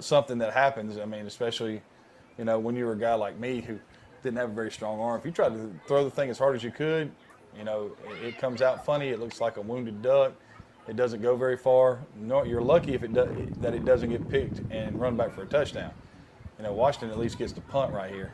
something that happens. Especially, when you were a guy like me who didn't have a very strong arm. If you tried to throw the thing as hard as you could, it comes out funny. It looks like a wounded duck. It doesn't go very far. No, you're lucky if that it doesn't get picked and run back for a touchdown. Washington at least gets the punt right here.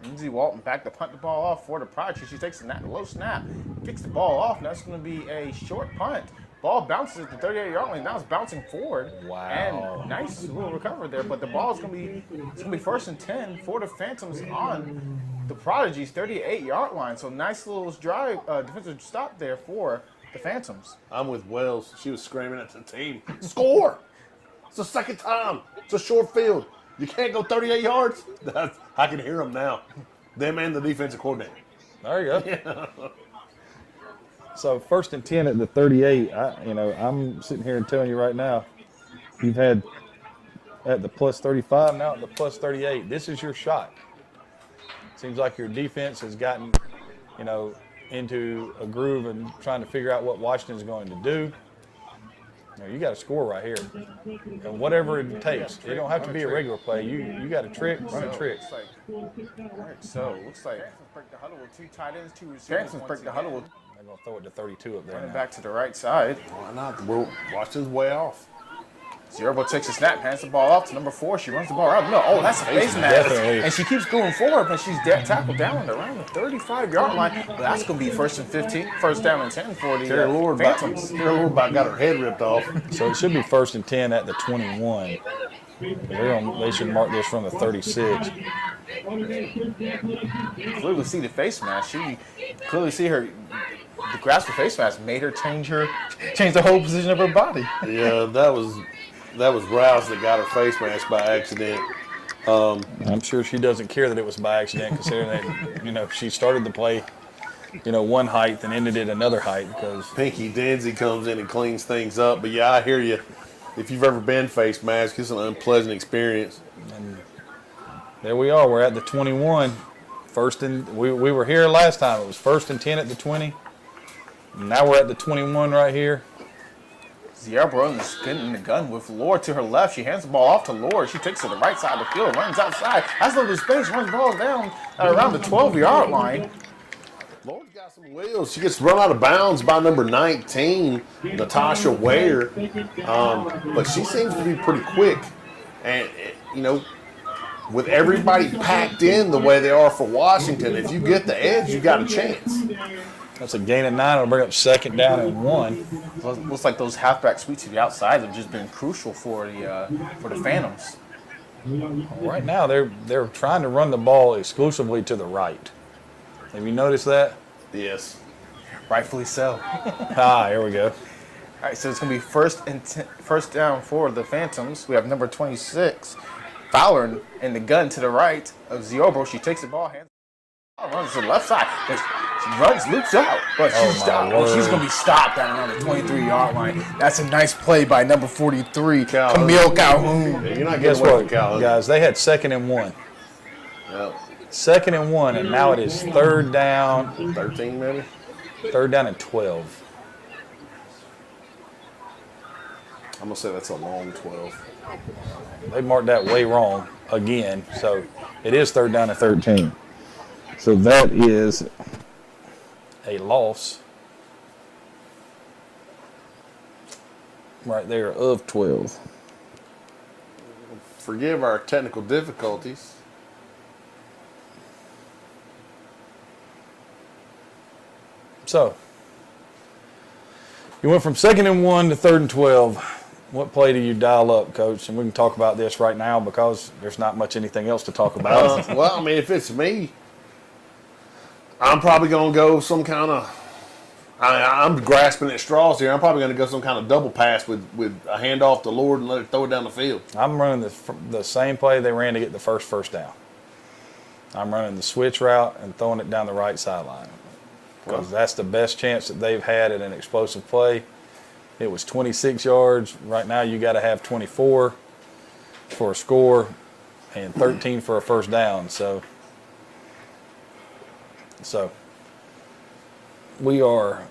Lindsey Walton back to punt the ball off for the Prodigy. She takes a low snap, kicks the ball off. Now it's going to be a short punt. Ball bounces at the 38-yard line. Now it's bouncing forward. Wow. And nice little recovery there. But the ball is going to be 1st and 10 for the Phantoms on the Prodigy's 38-yard line. So nice little drive, defensive stop there for the Phantoms. I'm with Wells. She was screaming at the team, score! It's the 2nd time. It's a short field. You can't go 38 yards. I can hear them now. Them and the defensive coordinator. There you go. Yeah. So 1st and 10 at the 38. I'm sitting here and telling you right now, you've had at the plus 35, now at the plus 38. This is your shot. Seems like your defense has gotten, into a groove and trying to figure out what Washington's going to do. You got to score right here, and whatever it takes. It don't have to be a regular play. You got a trick, run a trick. All right, so looks like break the huddle with 2 tight ends, 2 receivers. Break the huddle with. They're gonna throw it to 32 up there. Running back to the right side. Why not? Washington's way off. Zierbo takes a snap, hands the ball off to number 4. She runs the ball around. No, that's a face mask. And she keeps going forward, but she's tackled down around the 35-yard line. But that's going to be 1st and 15, 1st down and 10 for the Phantoms. Terry Lord got her head ripped off. So it should be 1st and 10 at the 21. They should mark this from the 36. Clearly see the face mask. She clearly see her. The grasp of face mask made her change the whole position of her body. Yeah, that was Rouse that got her face mask by accident. I'm sure she doesn't care that it was by accident, considering that she started the play, one height and ended it another height because Pinky Denzi comes in and cleans things up. But yeah, I hear you. If you've ever been face mask, it's an unpleasant experience. And there we are. We're at the 21. We were here last time. It was 1st and 10 at the 20. Now we're at the 21 right here. Zierbo is getting in the gun with Lord to her left. She hands the ball off to Lord. She takes it to the right side of the field, runs outside, has a little space, runs the ball down at around the 12-yard line. Lord's got some wheels. She gets run out of bounds by number 19, Natasha Ware. But she seems to be pretty quick. And, with everybody packed in the way they are for Washington, if you get the edge, you got a chance. That's a gain of 9. It'll bring up 2nd down and 1. Looks like those halfback sweeps to the outside have just been crucial for the Phantoms. Right now, they're trying to run the ball exclusively to the right. Have you noticed that? Yes. Rightfully so. Here we go. All right, so it's going to be 1st down for the Phantoms. We have number 26, Fowler, in the gun to the right of Zierbo. She takes the ball, runs to the left side. She runs, loops out, but she's going to be stopped at around the 23-yard line. That's a nice play by number 43, Camille Calhoun. Yeah, you're not Guess getting away what, from Calhoun. guys? They had 2nd and 1. Yep. 2nd and 1, and now it is 3rd down. 13 maybe? 3rd down and 12. I'm going to say that's a long 12. They marked that way wrong again, so it is 3rd down and 13. So that is a loss right there of 12. Forgive our technical difficulties. So you went from 2nd and 1 to 3rd and 12. What play do you dial up, Coach? And we can talk about this right now because there's not much anything else to talk about. Well, I mean, if it's me, I'm probably going to go some kind of, I'm grasping at straws here. I'm probably going to go some kind of double pass with a handoff to Lord and let it throw it down the field. I'm running the same play they ran to get the first down. I'm running the switch route and throwing it down the right sideline because that's the best chance that they've had at an explosive play. It was 26 yards. Right now you got to have 24 for a score and 13 for a first down. So we are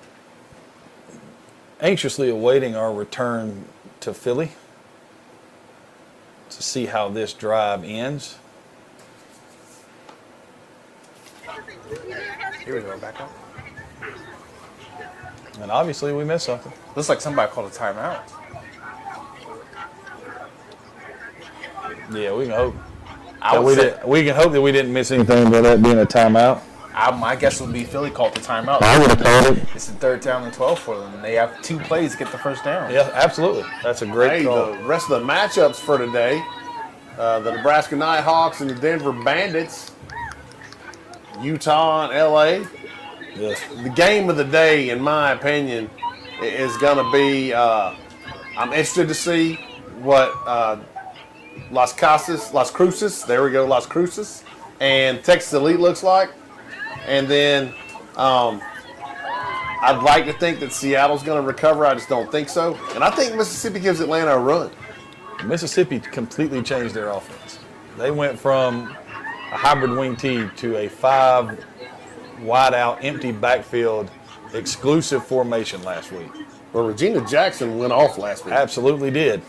anxiously awaiting our return to Philly to see how this drive ends. Here we go, back up. And obviously we missed something. Looks like somebody called a timeout. Yeah, we can hope. We can hope that we didn't miss anything by that being a timeout. my guess would be Philly called the timeout. I would have called it. It's the 3rd down and 12 for them. They have 2 plays to get the first down. Yeah, absolutely. That's a great call. The rest of the matchups for today, the Nebraska Nighthawks and the Denver Bandits, Utah and L.A. Yes. The game of the day, in my opinion, is going to be, I'm interested to see what Las Cruces, there we go, Las Cruces, and Texas Elite looks like. And then I'd like to think that Seattle's going to recover. I just don't think so. And I think Mississippi gives Atlanta a run. Mississippi completely changed their offense. They went from a hybrid wing T to a 5 wide out, empty backfield, exclusive formation last week. Well, Regina Jackson went off last week. Absolutely did.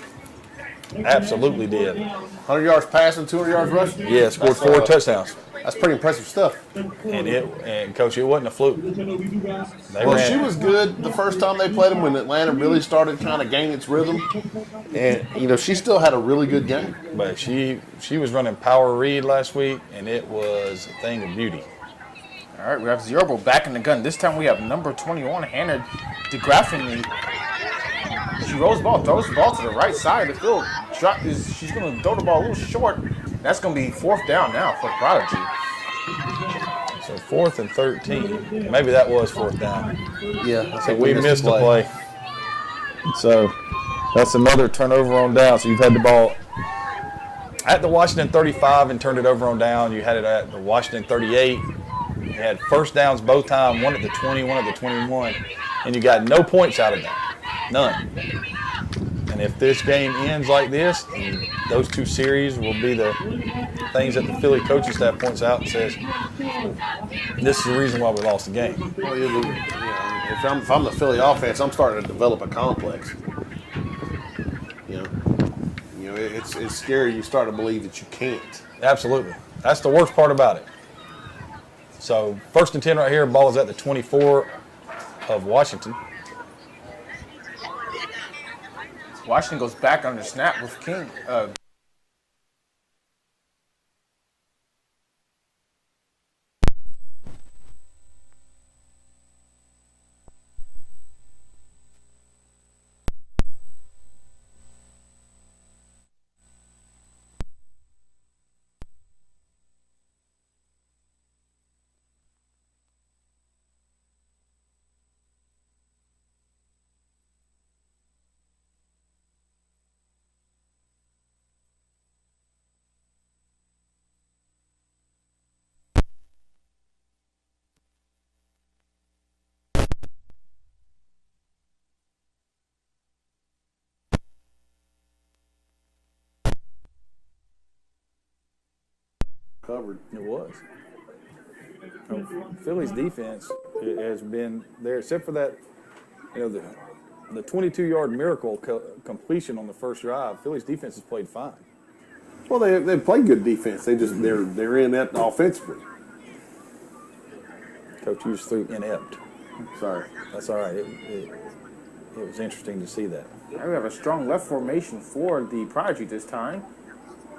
Absolutely did. 100 yards passing, 200 yards rushing. Yeah, scored 4 touchdowns. That's pretty impressive stuff. And Coach, it wasn't a fluke. She was good the first time they played them when Atlanta really started kind of gaining its rhythm. And, she still had a really good game. But she was running power read last week, and it was a thing of beauty. All right, we have Zerbo back in the gun. This time we have number 21, Hannah DeGraffini. She rolls the ball, throws the ball to the right side of the field. She's going to throw the ball a little short. That's going to be 4th down now for Prodigy. So 4th and 13. Maybe that was 4th down. Yeah. So we missed the play. So that's another turnover on down. So you've had the ball at the Washington 35 and turned it over on down. You had it at the Washington 38. You had first downs both times, one at the 20, one at the 21. And you got no points out of that. None. And if this game ends like this, those 2 series will be the things that the Philly coaching staff points out and says, this is the reason why we lost the game. Well, if I'm the Philly offense, I'm starting to develop a complex. It's scary. You start to believe that you can't. Absolutely. That's the worst part about it. So 1st and 10 right here. Ball is at the 24 of Washington. Washington goes back under snap with King. covered. It was. Philly's defense has been there, except for that, the 22-yard miracle completion on the first drive. Philly's defense has played fine. Well, they play good defense. They're inept offensively. Coach, you just threw inept. Sorry. That's all right. It was interesting to see that. We have a strong left formation for the Prodigy this time.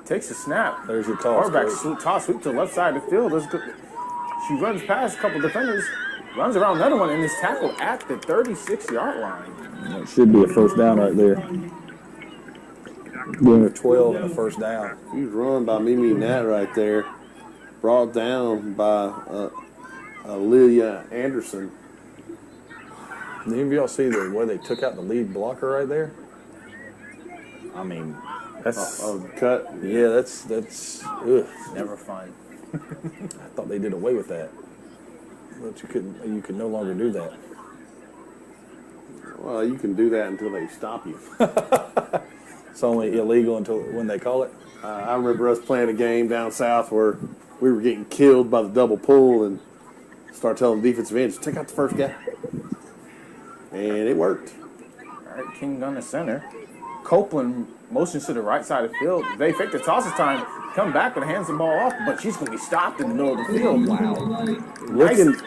Takes a snap. There's your toss. Quarterback toss sweep to the left side of the field. She runs past a couple defenders, runs around another one, and is tackled at the 36-yard line. It should be a first down right there. Doing a 12 and a first down. He's run by Mimi Nat right there. Brought down by Lilia Anderson. Did any of y'all see the way they took out the lead blocker right there? I mean, that's cut. Yeah, that's ugh. Never fun. I thought they did away with that, but you could no longer do that. Well, you can do that until they stop you. It's only illegal until when they call it. I remember us playing a game down south where we were getting killed by the double pull and start telling the defensive end, just take out the first guy. And it worked. All right, King gun to center. Copeland motions to the right side of the field. They fake the toss this time. Come back and hands the ball off, but she's going to be stopped in the middle of the field. Wow.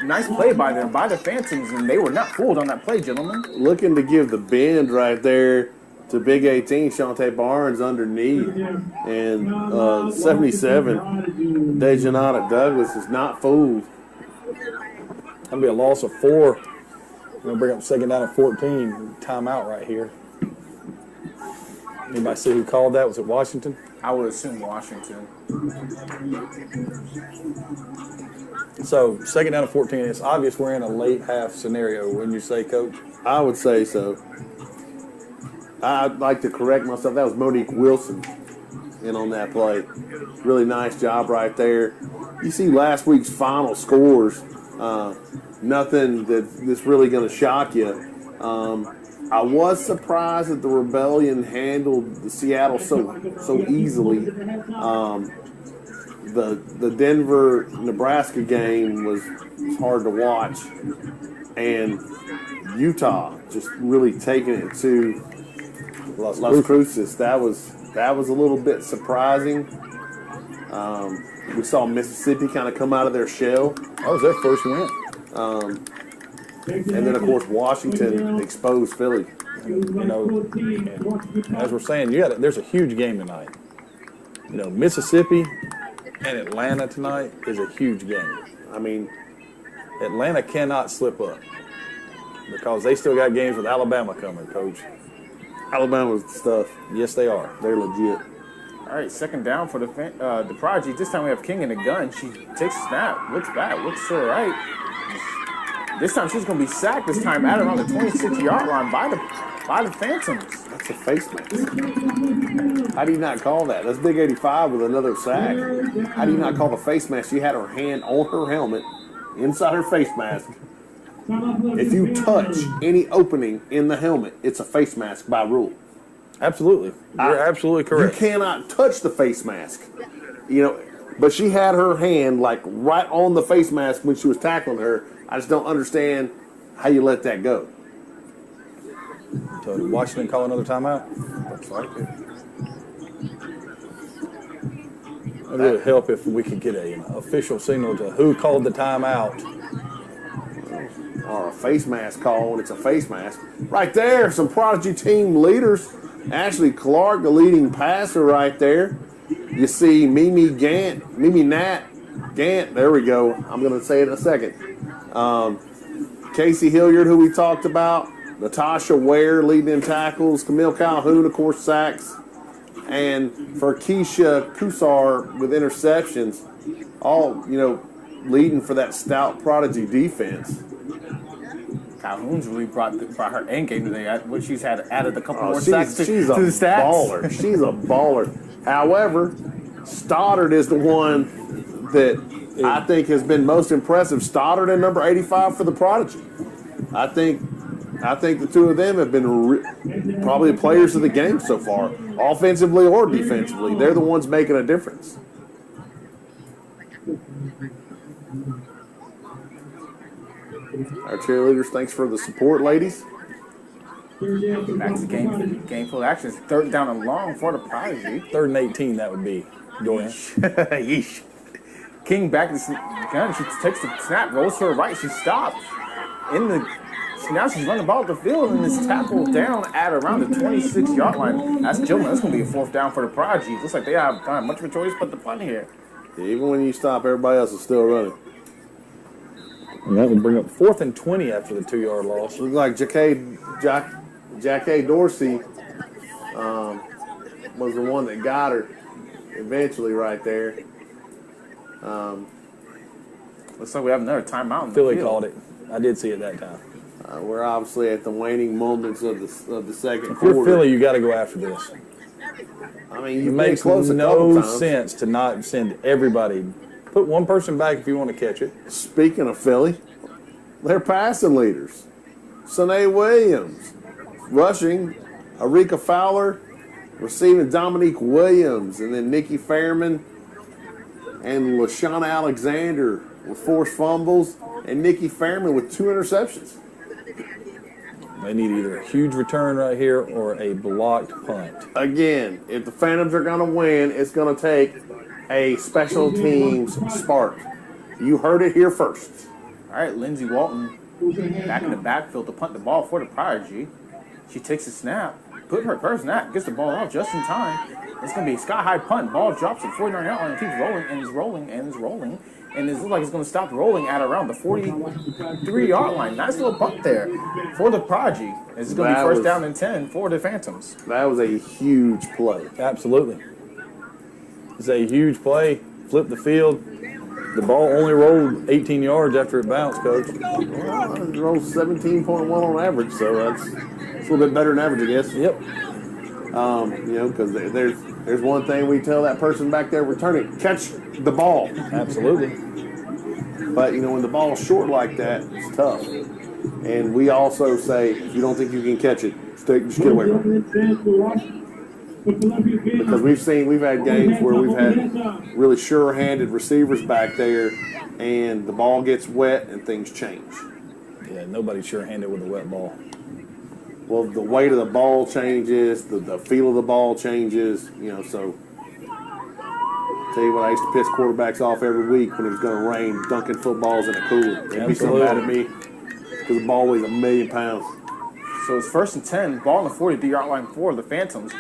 Nice play by the Phantoms, and they were not fooled on that play, gentlemen. Looking to give the bend right there to Big 18, Shantae Barnes underneath. And 77, Dejanata Douglas is not fooled. That'll be a loss of 4. We're going to bring up second down at 14. Timeout right here. Anybody see who called that? Was it Washington? I would assume Washington. So, second down at 14. It's obvious we're in a late half scenario, wouldn't you say, Coach? I would say so. I'd like to correct myself. That was Monique Wilson in on that play. Really nice job right there. You see last week's final scores. Nothing that's really going to shock you. I was surprised that the Rebellion handled the Seattle so easily. The Denver-Nebraska game was hard to watch, and Utah just really taking it to Las Cruces. That was a little bit surprising. We saw Mississippi kind of come out of their shell. That was their first win. And then, of course, Washington exposed Philly. As we're saying, there's a huge game tonight. Mississippi and Atlanta tonight is a huge game. I mean, Atlanta cannot slip up because they still got games with Alabama coming, Coach. Alabama's stuff. Yes, they are. They're legit. All right, second down for the Prodigy. This time we have King in the gun. She takes a snap, looks back, looks to her right. This time she's going to be sacked. This time at around the 26-yard line by the Phantoms. That's a face mask. How do you not call that? That's Big 85 with another sack. How do you not call the face mask? She had her hand on her helmet, inside her face mask. If you touch any opening in the helmet, it's a face mask by rule. Absolutely. You're absolutely correct. You cannot touch the face mask. But she had her hand like right on the face mask when she was tackling her. I just don't understand how you let that go. So did Washington call another timeout? Looks like it. It would help if we could get an official signal to who called the timeout. Or a face mask call when it's a face mask. Right there, some Prodigy team leaders. Ashley Clark, the leading passer right there. You see Mimi Nat Gant, there we go. I'm going to say it in a second. Casey Hilliard, who we talked about. Natasha Ware leading in tackles. Camille Calhoun, of course, sacks. And for Keisha Kusar with interceptions. All, leading for that stout Prodigy defense. Calhoun's really brought her end game today. She's added a couple more sacks to the stats. Baller. She's a baller. However, Stoddard is the one that I think has been most impressive. Stoddard and number 85 for the Prodigy. I think the two of them have been probably the players of the game so far, offensively or defensively. They're the ones making a difference. Our cheerleaders, thanks for the support, ladies. Back to game full action. It's 3rd down and long for the Prodigy. 3rd and 18, that would be. Going. Yeesh. King back to the gun. She takes the snap, rolls to her right. She stops. Now she's running the ball up the field and is tackled down at around the 26-yard line. That's Gilman. That's going to be a 4th down for the Prodigy. Looks like they have much of a choice but the punt here. Yeah, even when you stop, everybody else is still running. And that would bring up 4th and 20 after the 2-yard loss. Looks like Jackie Dorsey was the one that got her eventually right there. Looks like we have another timeout in the Philly field. called it. I did see it that time. We're obviously at the waning moments of the second If quarter. you're Philly, you got to go after this. I mean, It you've been makes close a no couple times. sense to not send everybody. Put one person back if you want to catch it. Speaking of Philly, their passing leaders, Sanae Williams, rushing, Arika Fowler, receiving Dominique Williams, and then Nikki Fairman and LaShawna Alexander with forced fumbles, and Nikki Fairman with 2 interceptions. They need either a huge return right here or a blocked punt. Again, if the Phantoms are going to win, it's going to take a special teams spark. You heard it here first. All right, Lindsey Walton back in the backfield to punt the ball for the Prodigy. She takes a snap, gets the ball off just in time. It's going to be a sky-high punt. Ball drops at 49-yard line and keeps rolling and is rolling and is rolling. And it looks like it's going to stop rolling at around the 43-yard line. Nice little punt there for the Prodigy. It's going to be 1st down and 10 for the Phantoms. That was a huge play. Absolutely. It's a huge play. Flip the field. The ball only rolled 18 yards after it bounced, Coach. Well, it rolled 17.1 on average, so that's a little bit better than average, I guess. Yep. You know, because there's one thing we tell that person back there returning: catch the ball. Absolutely. But you know, when the ball's short like that, it's tough. And we also say, if you don't think you can catch it, just get away from it. Because we've had games where we've had really sure-handed receivers back there, and the ball gets wet and things change. Yeah, nobody's sure-handed with a wet ball. Well, the weight of the ball changes, the feel of the ball changes, you know, so tell you what, I used to piss quarterbacks off every week when it was going to rain, dunking footballs in a cooler. They'd be so mad at me because the ball weighs 1,000,000 pounds. So it's 1st and 10, ball on the 43-yard line for the Phantoms.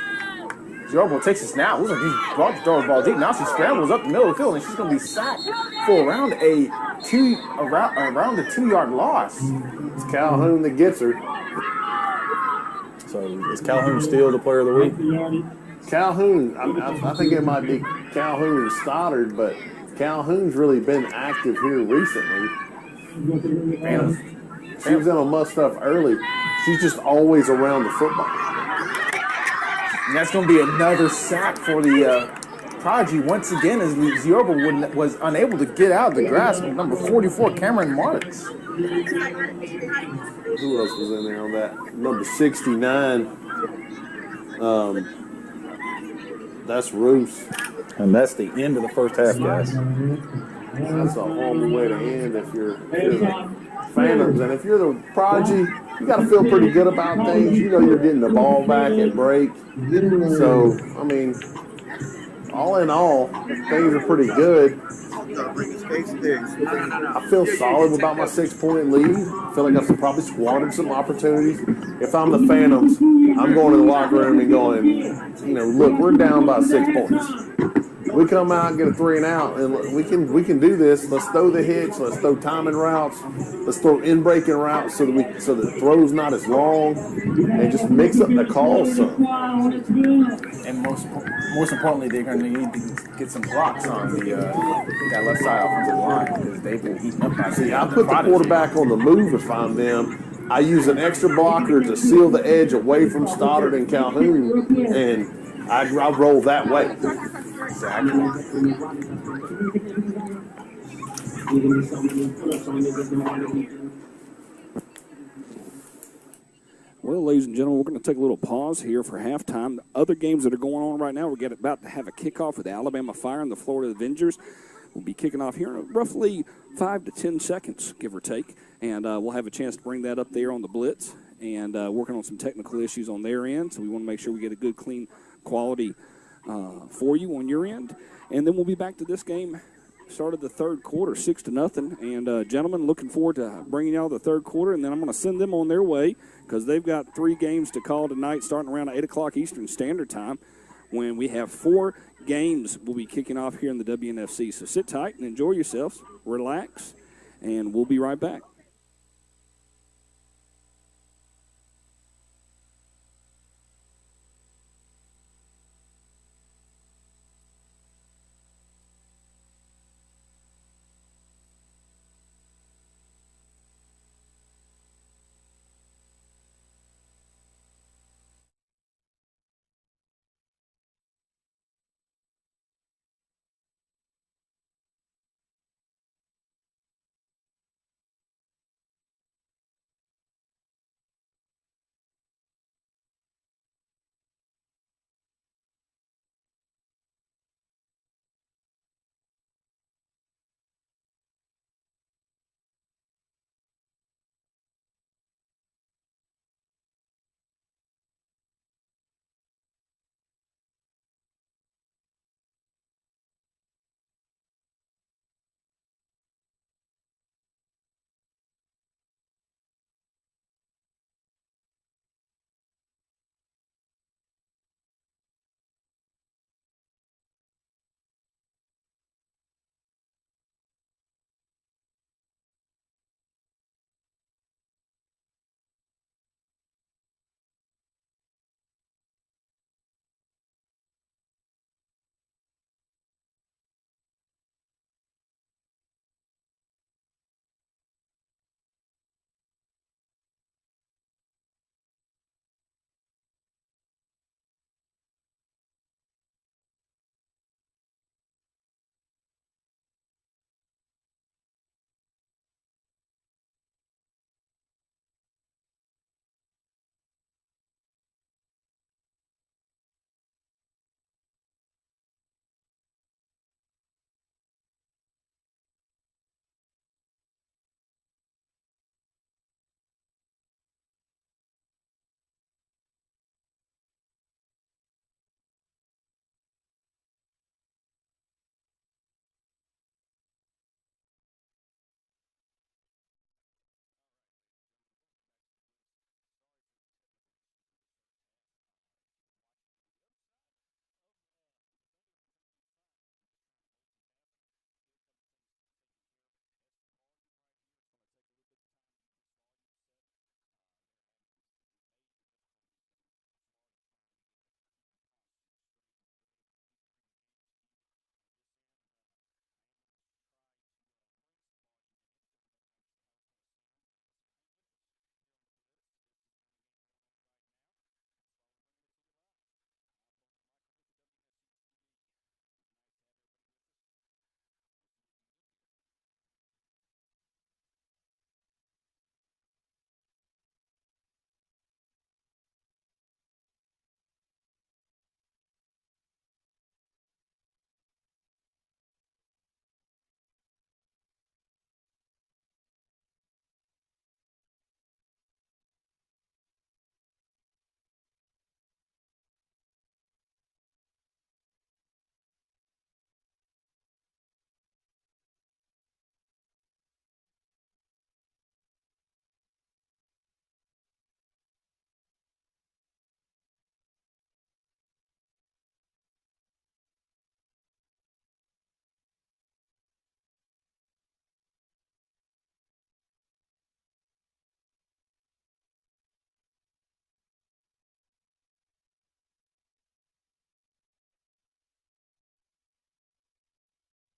Zorbo takes a snap. Looks like he's about to throw the ball deep. Now she scrambles up the middle of the field, and she's going to be sacked for around the 2-yard loss. It's Calhoun that gets her. So is Calhoun still the player of the week? Calhoun, I think it might be Calhoun and Stoddard, but Calhoun's really been active here recently. She was in on much stuff early. She's just always around the football. And that's going to be another sack for the Prodigy once again, as Ziorba was unable to get out of the grasp of number 44, Cameron Martins. Who else was in there on that? Number 69. That's Roos. And that's the end of the first half, guys. That's a horrible way to end if you're the Phantoms. And if you're the Prodigy, you got to feel pretty good about things. You know you're getting the ball back at break. So, I mean, all in all, things are pretty good. I feel solid about my 6-point lead. I feel like I've probably squandered some opportunities. If I'm the Phantoms, I'm going to the locker room and going, you know, look, we're down by 6 points. We come out and get a 3 and out, and we can do this. Let's throw the hitch. Let's throw timing routes. Let's throw in-breaking routes so the throw's not as long, and just mix up the calls some. And most importantly, they're going to need to get some blocks on that left side offensive line because they've been heating up that. See, I put the quarterback on the move if I'm them. I use an extra blocker to seal the edge away from Stoddard and Calhoun, and I roll that way. Exactly. Well, ladies and gentlemen, we're going to take a little pause here for halftime. The other games that are going on right now, we're about to have a kickoff with the Alabama Fire and the Florida Avengers. will be kicking off here in roughly 5 to 10 seconds, give or take. And we'll have a chance to bring that up there on the Blitz and working on some technical issues on their end. So we want to make sure we get a good, clean quality for you on your end. And then we'll be back to this game. Started the third quarter, 6-0. And gentlemen, looking forward to bringing y'all the third quarter. And then I'm going to send them on their way because they've got 3 games to call tonight starting around 8 o'clock Eastern Standard Time when we have 4 games will be kicking off here in the WNFC. So sit tight and enjoy yourselves, relax, and we'll be right back.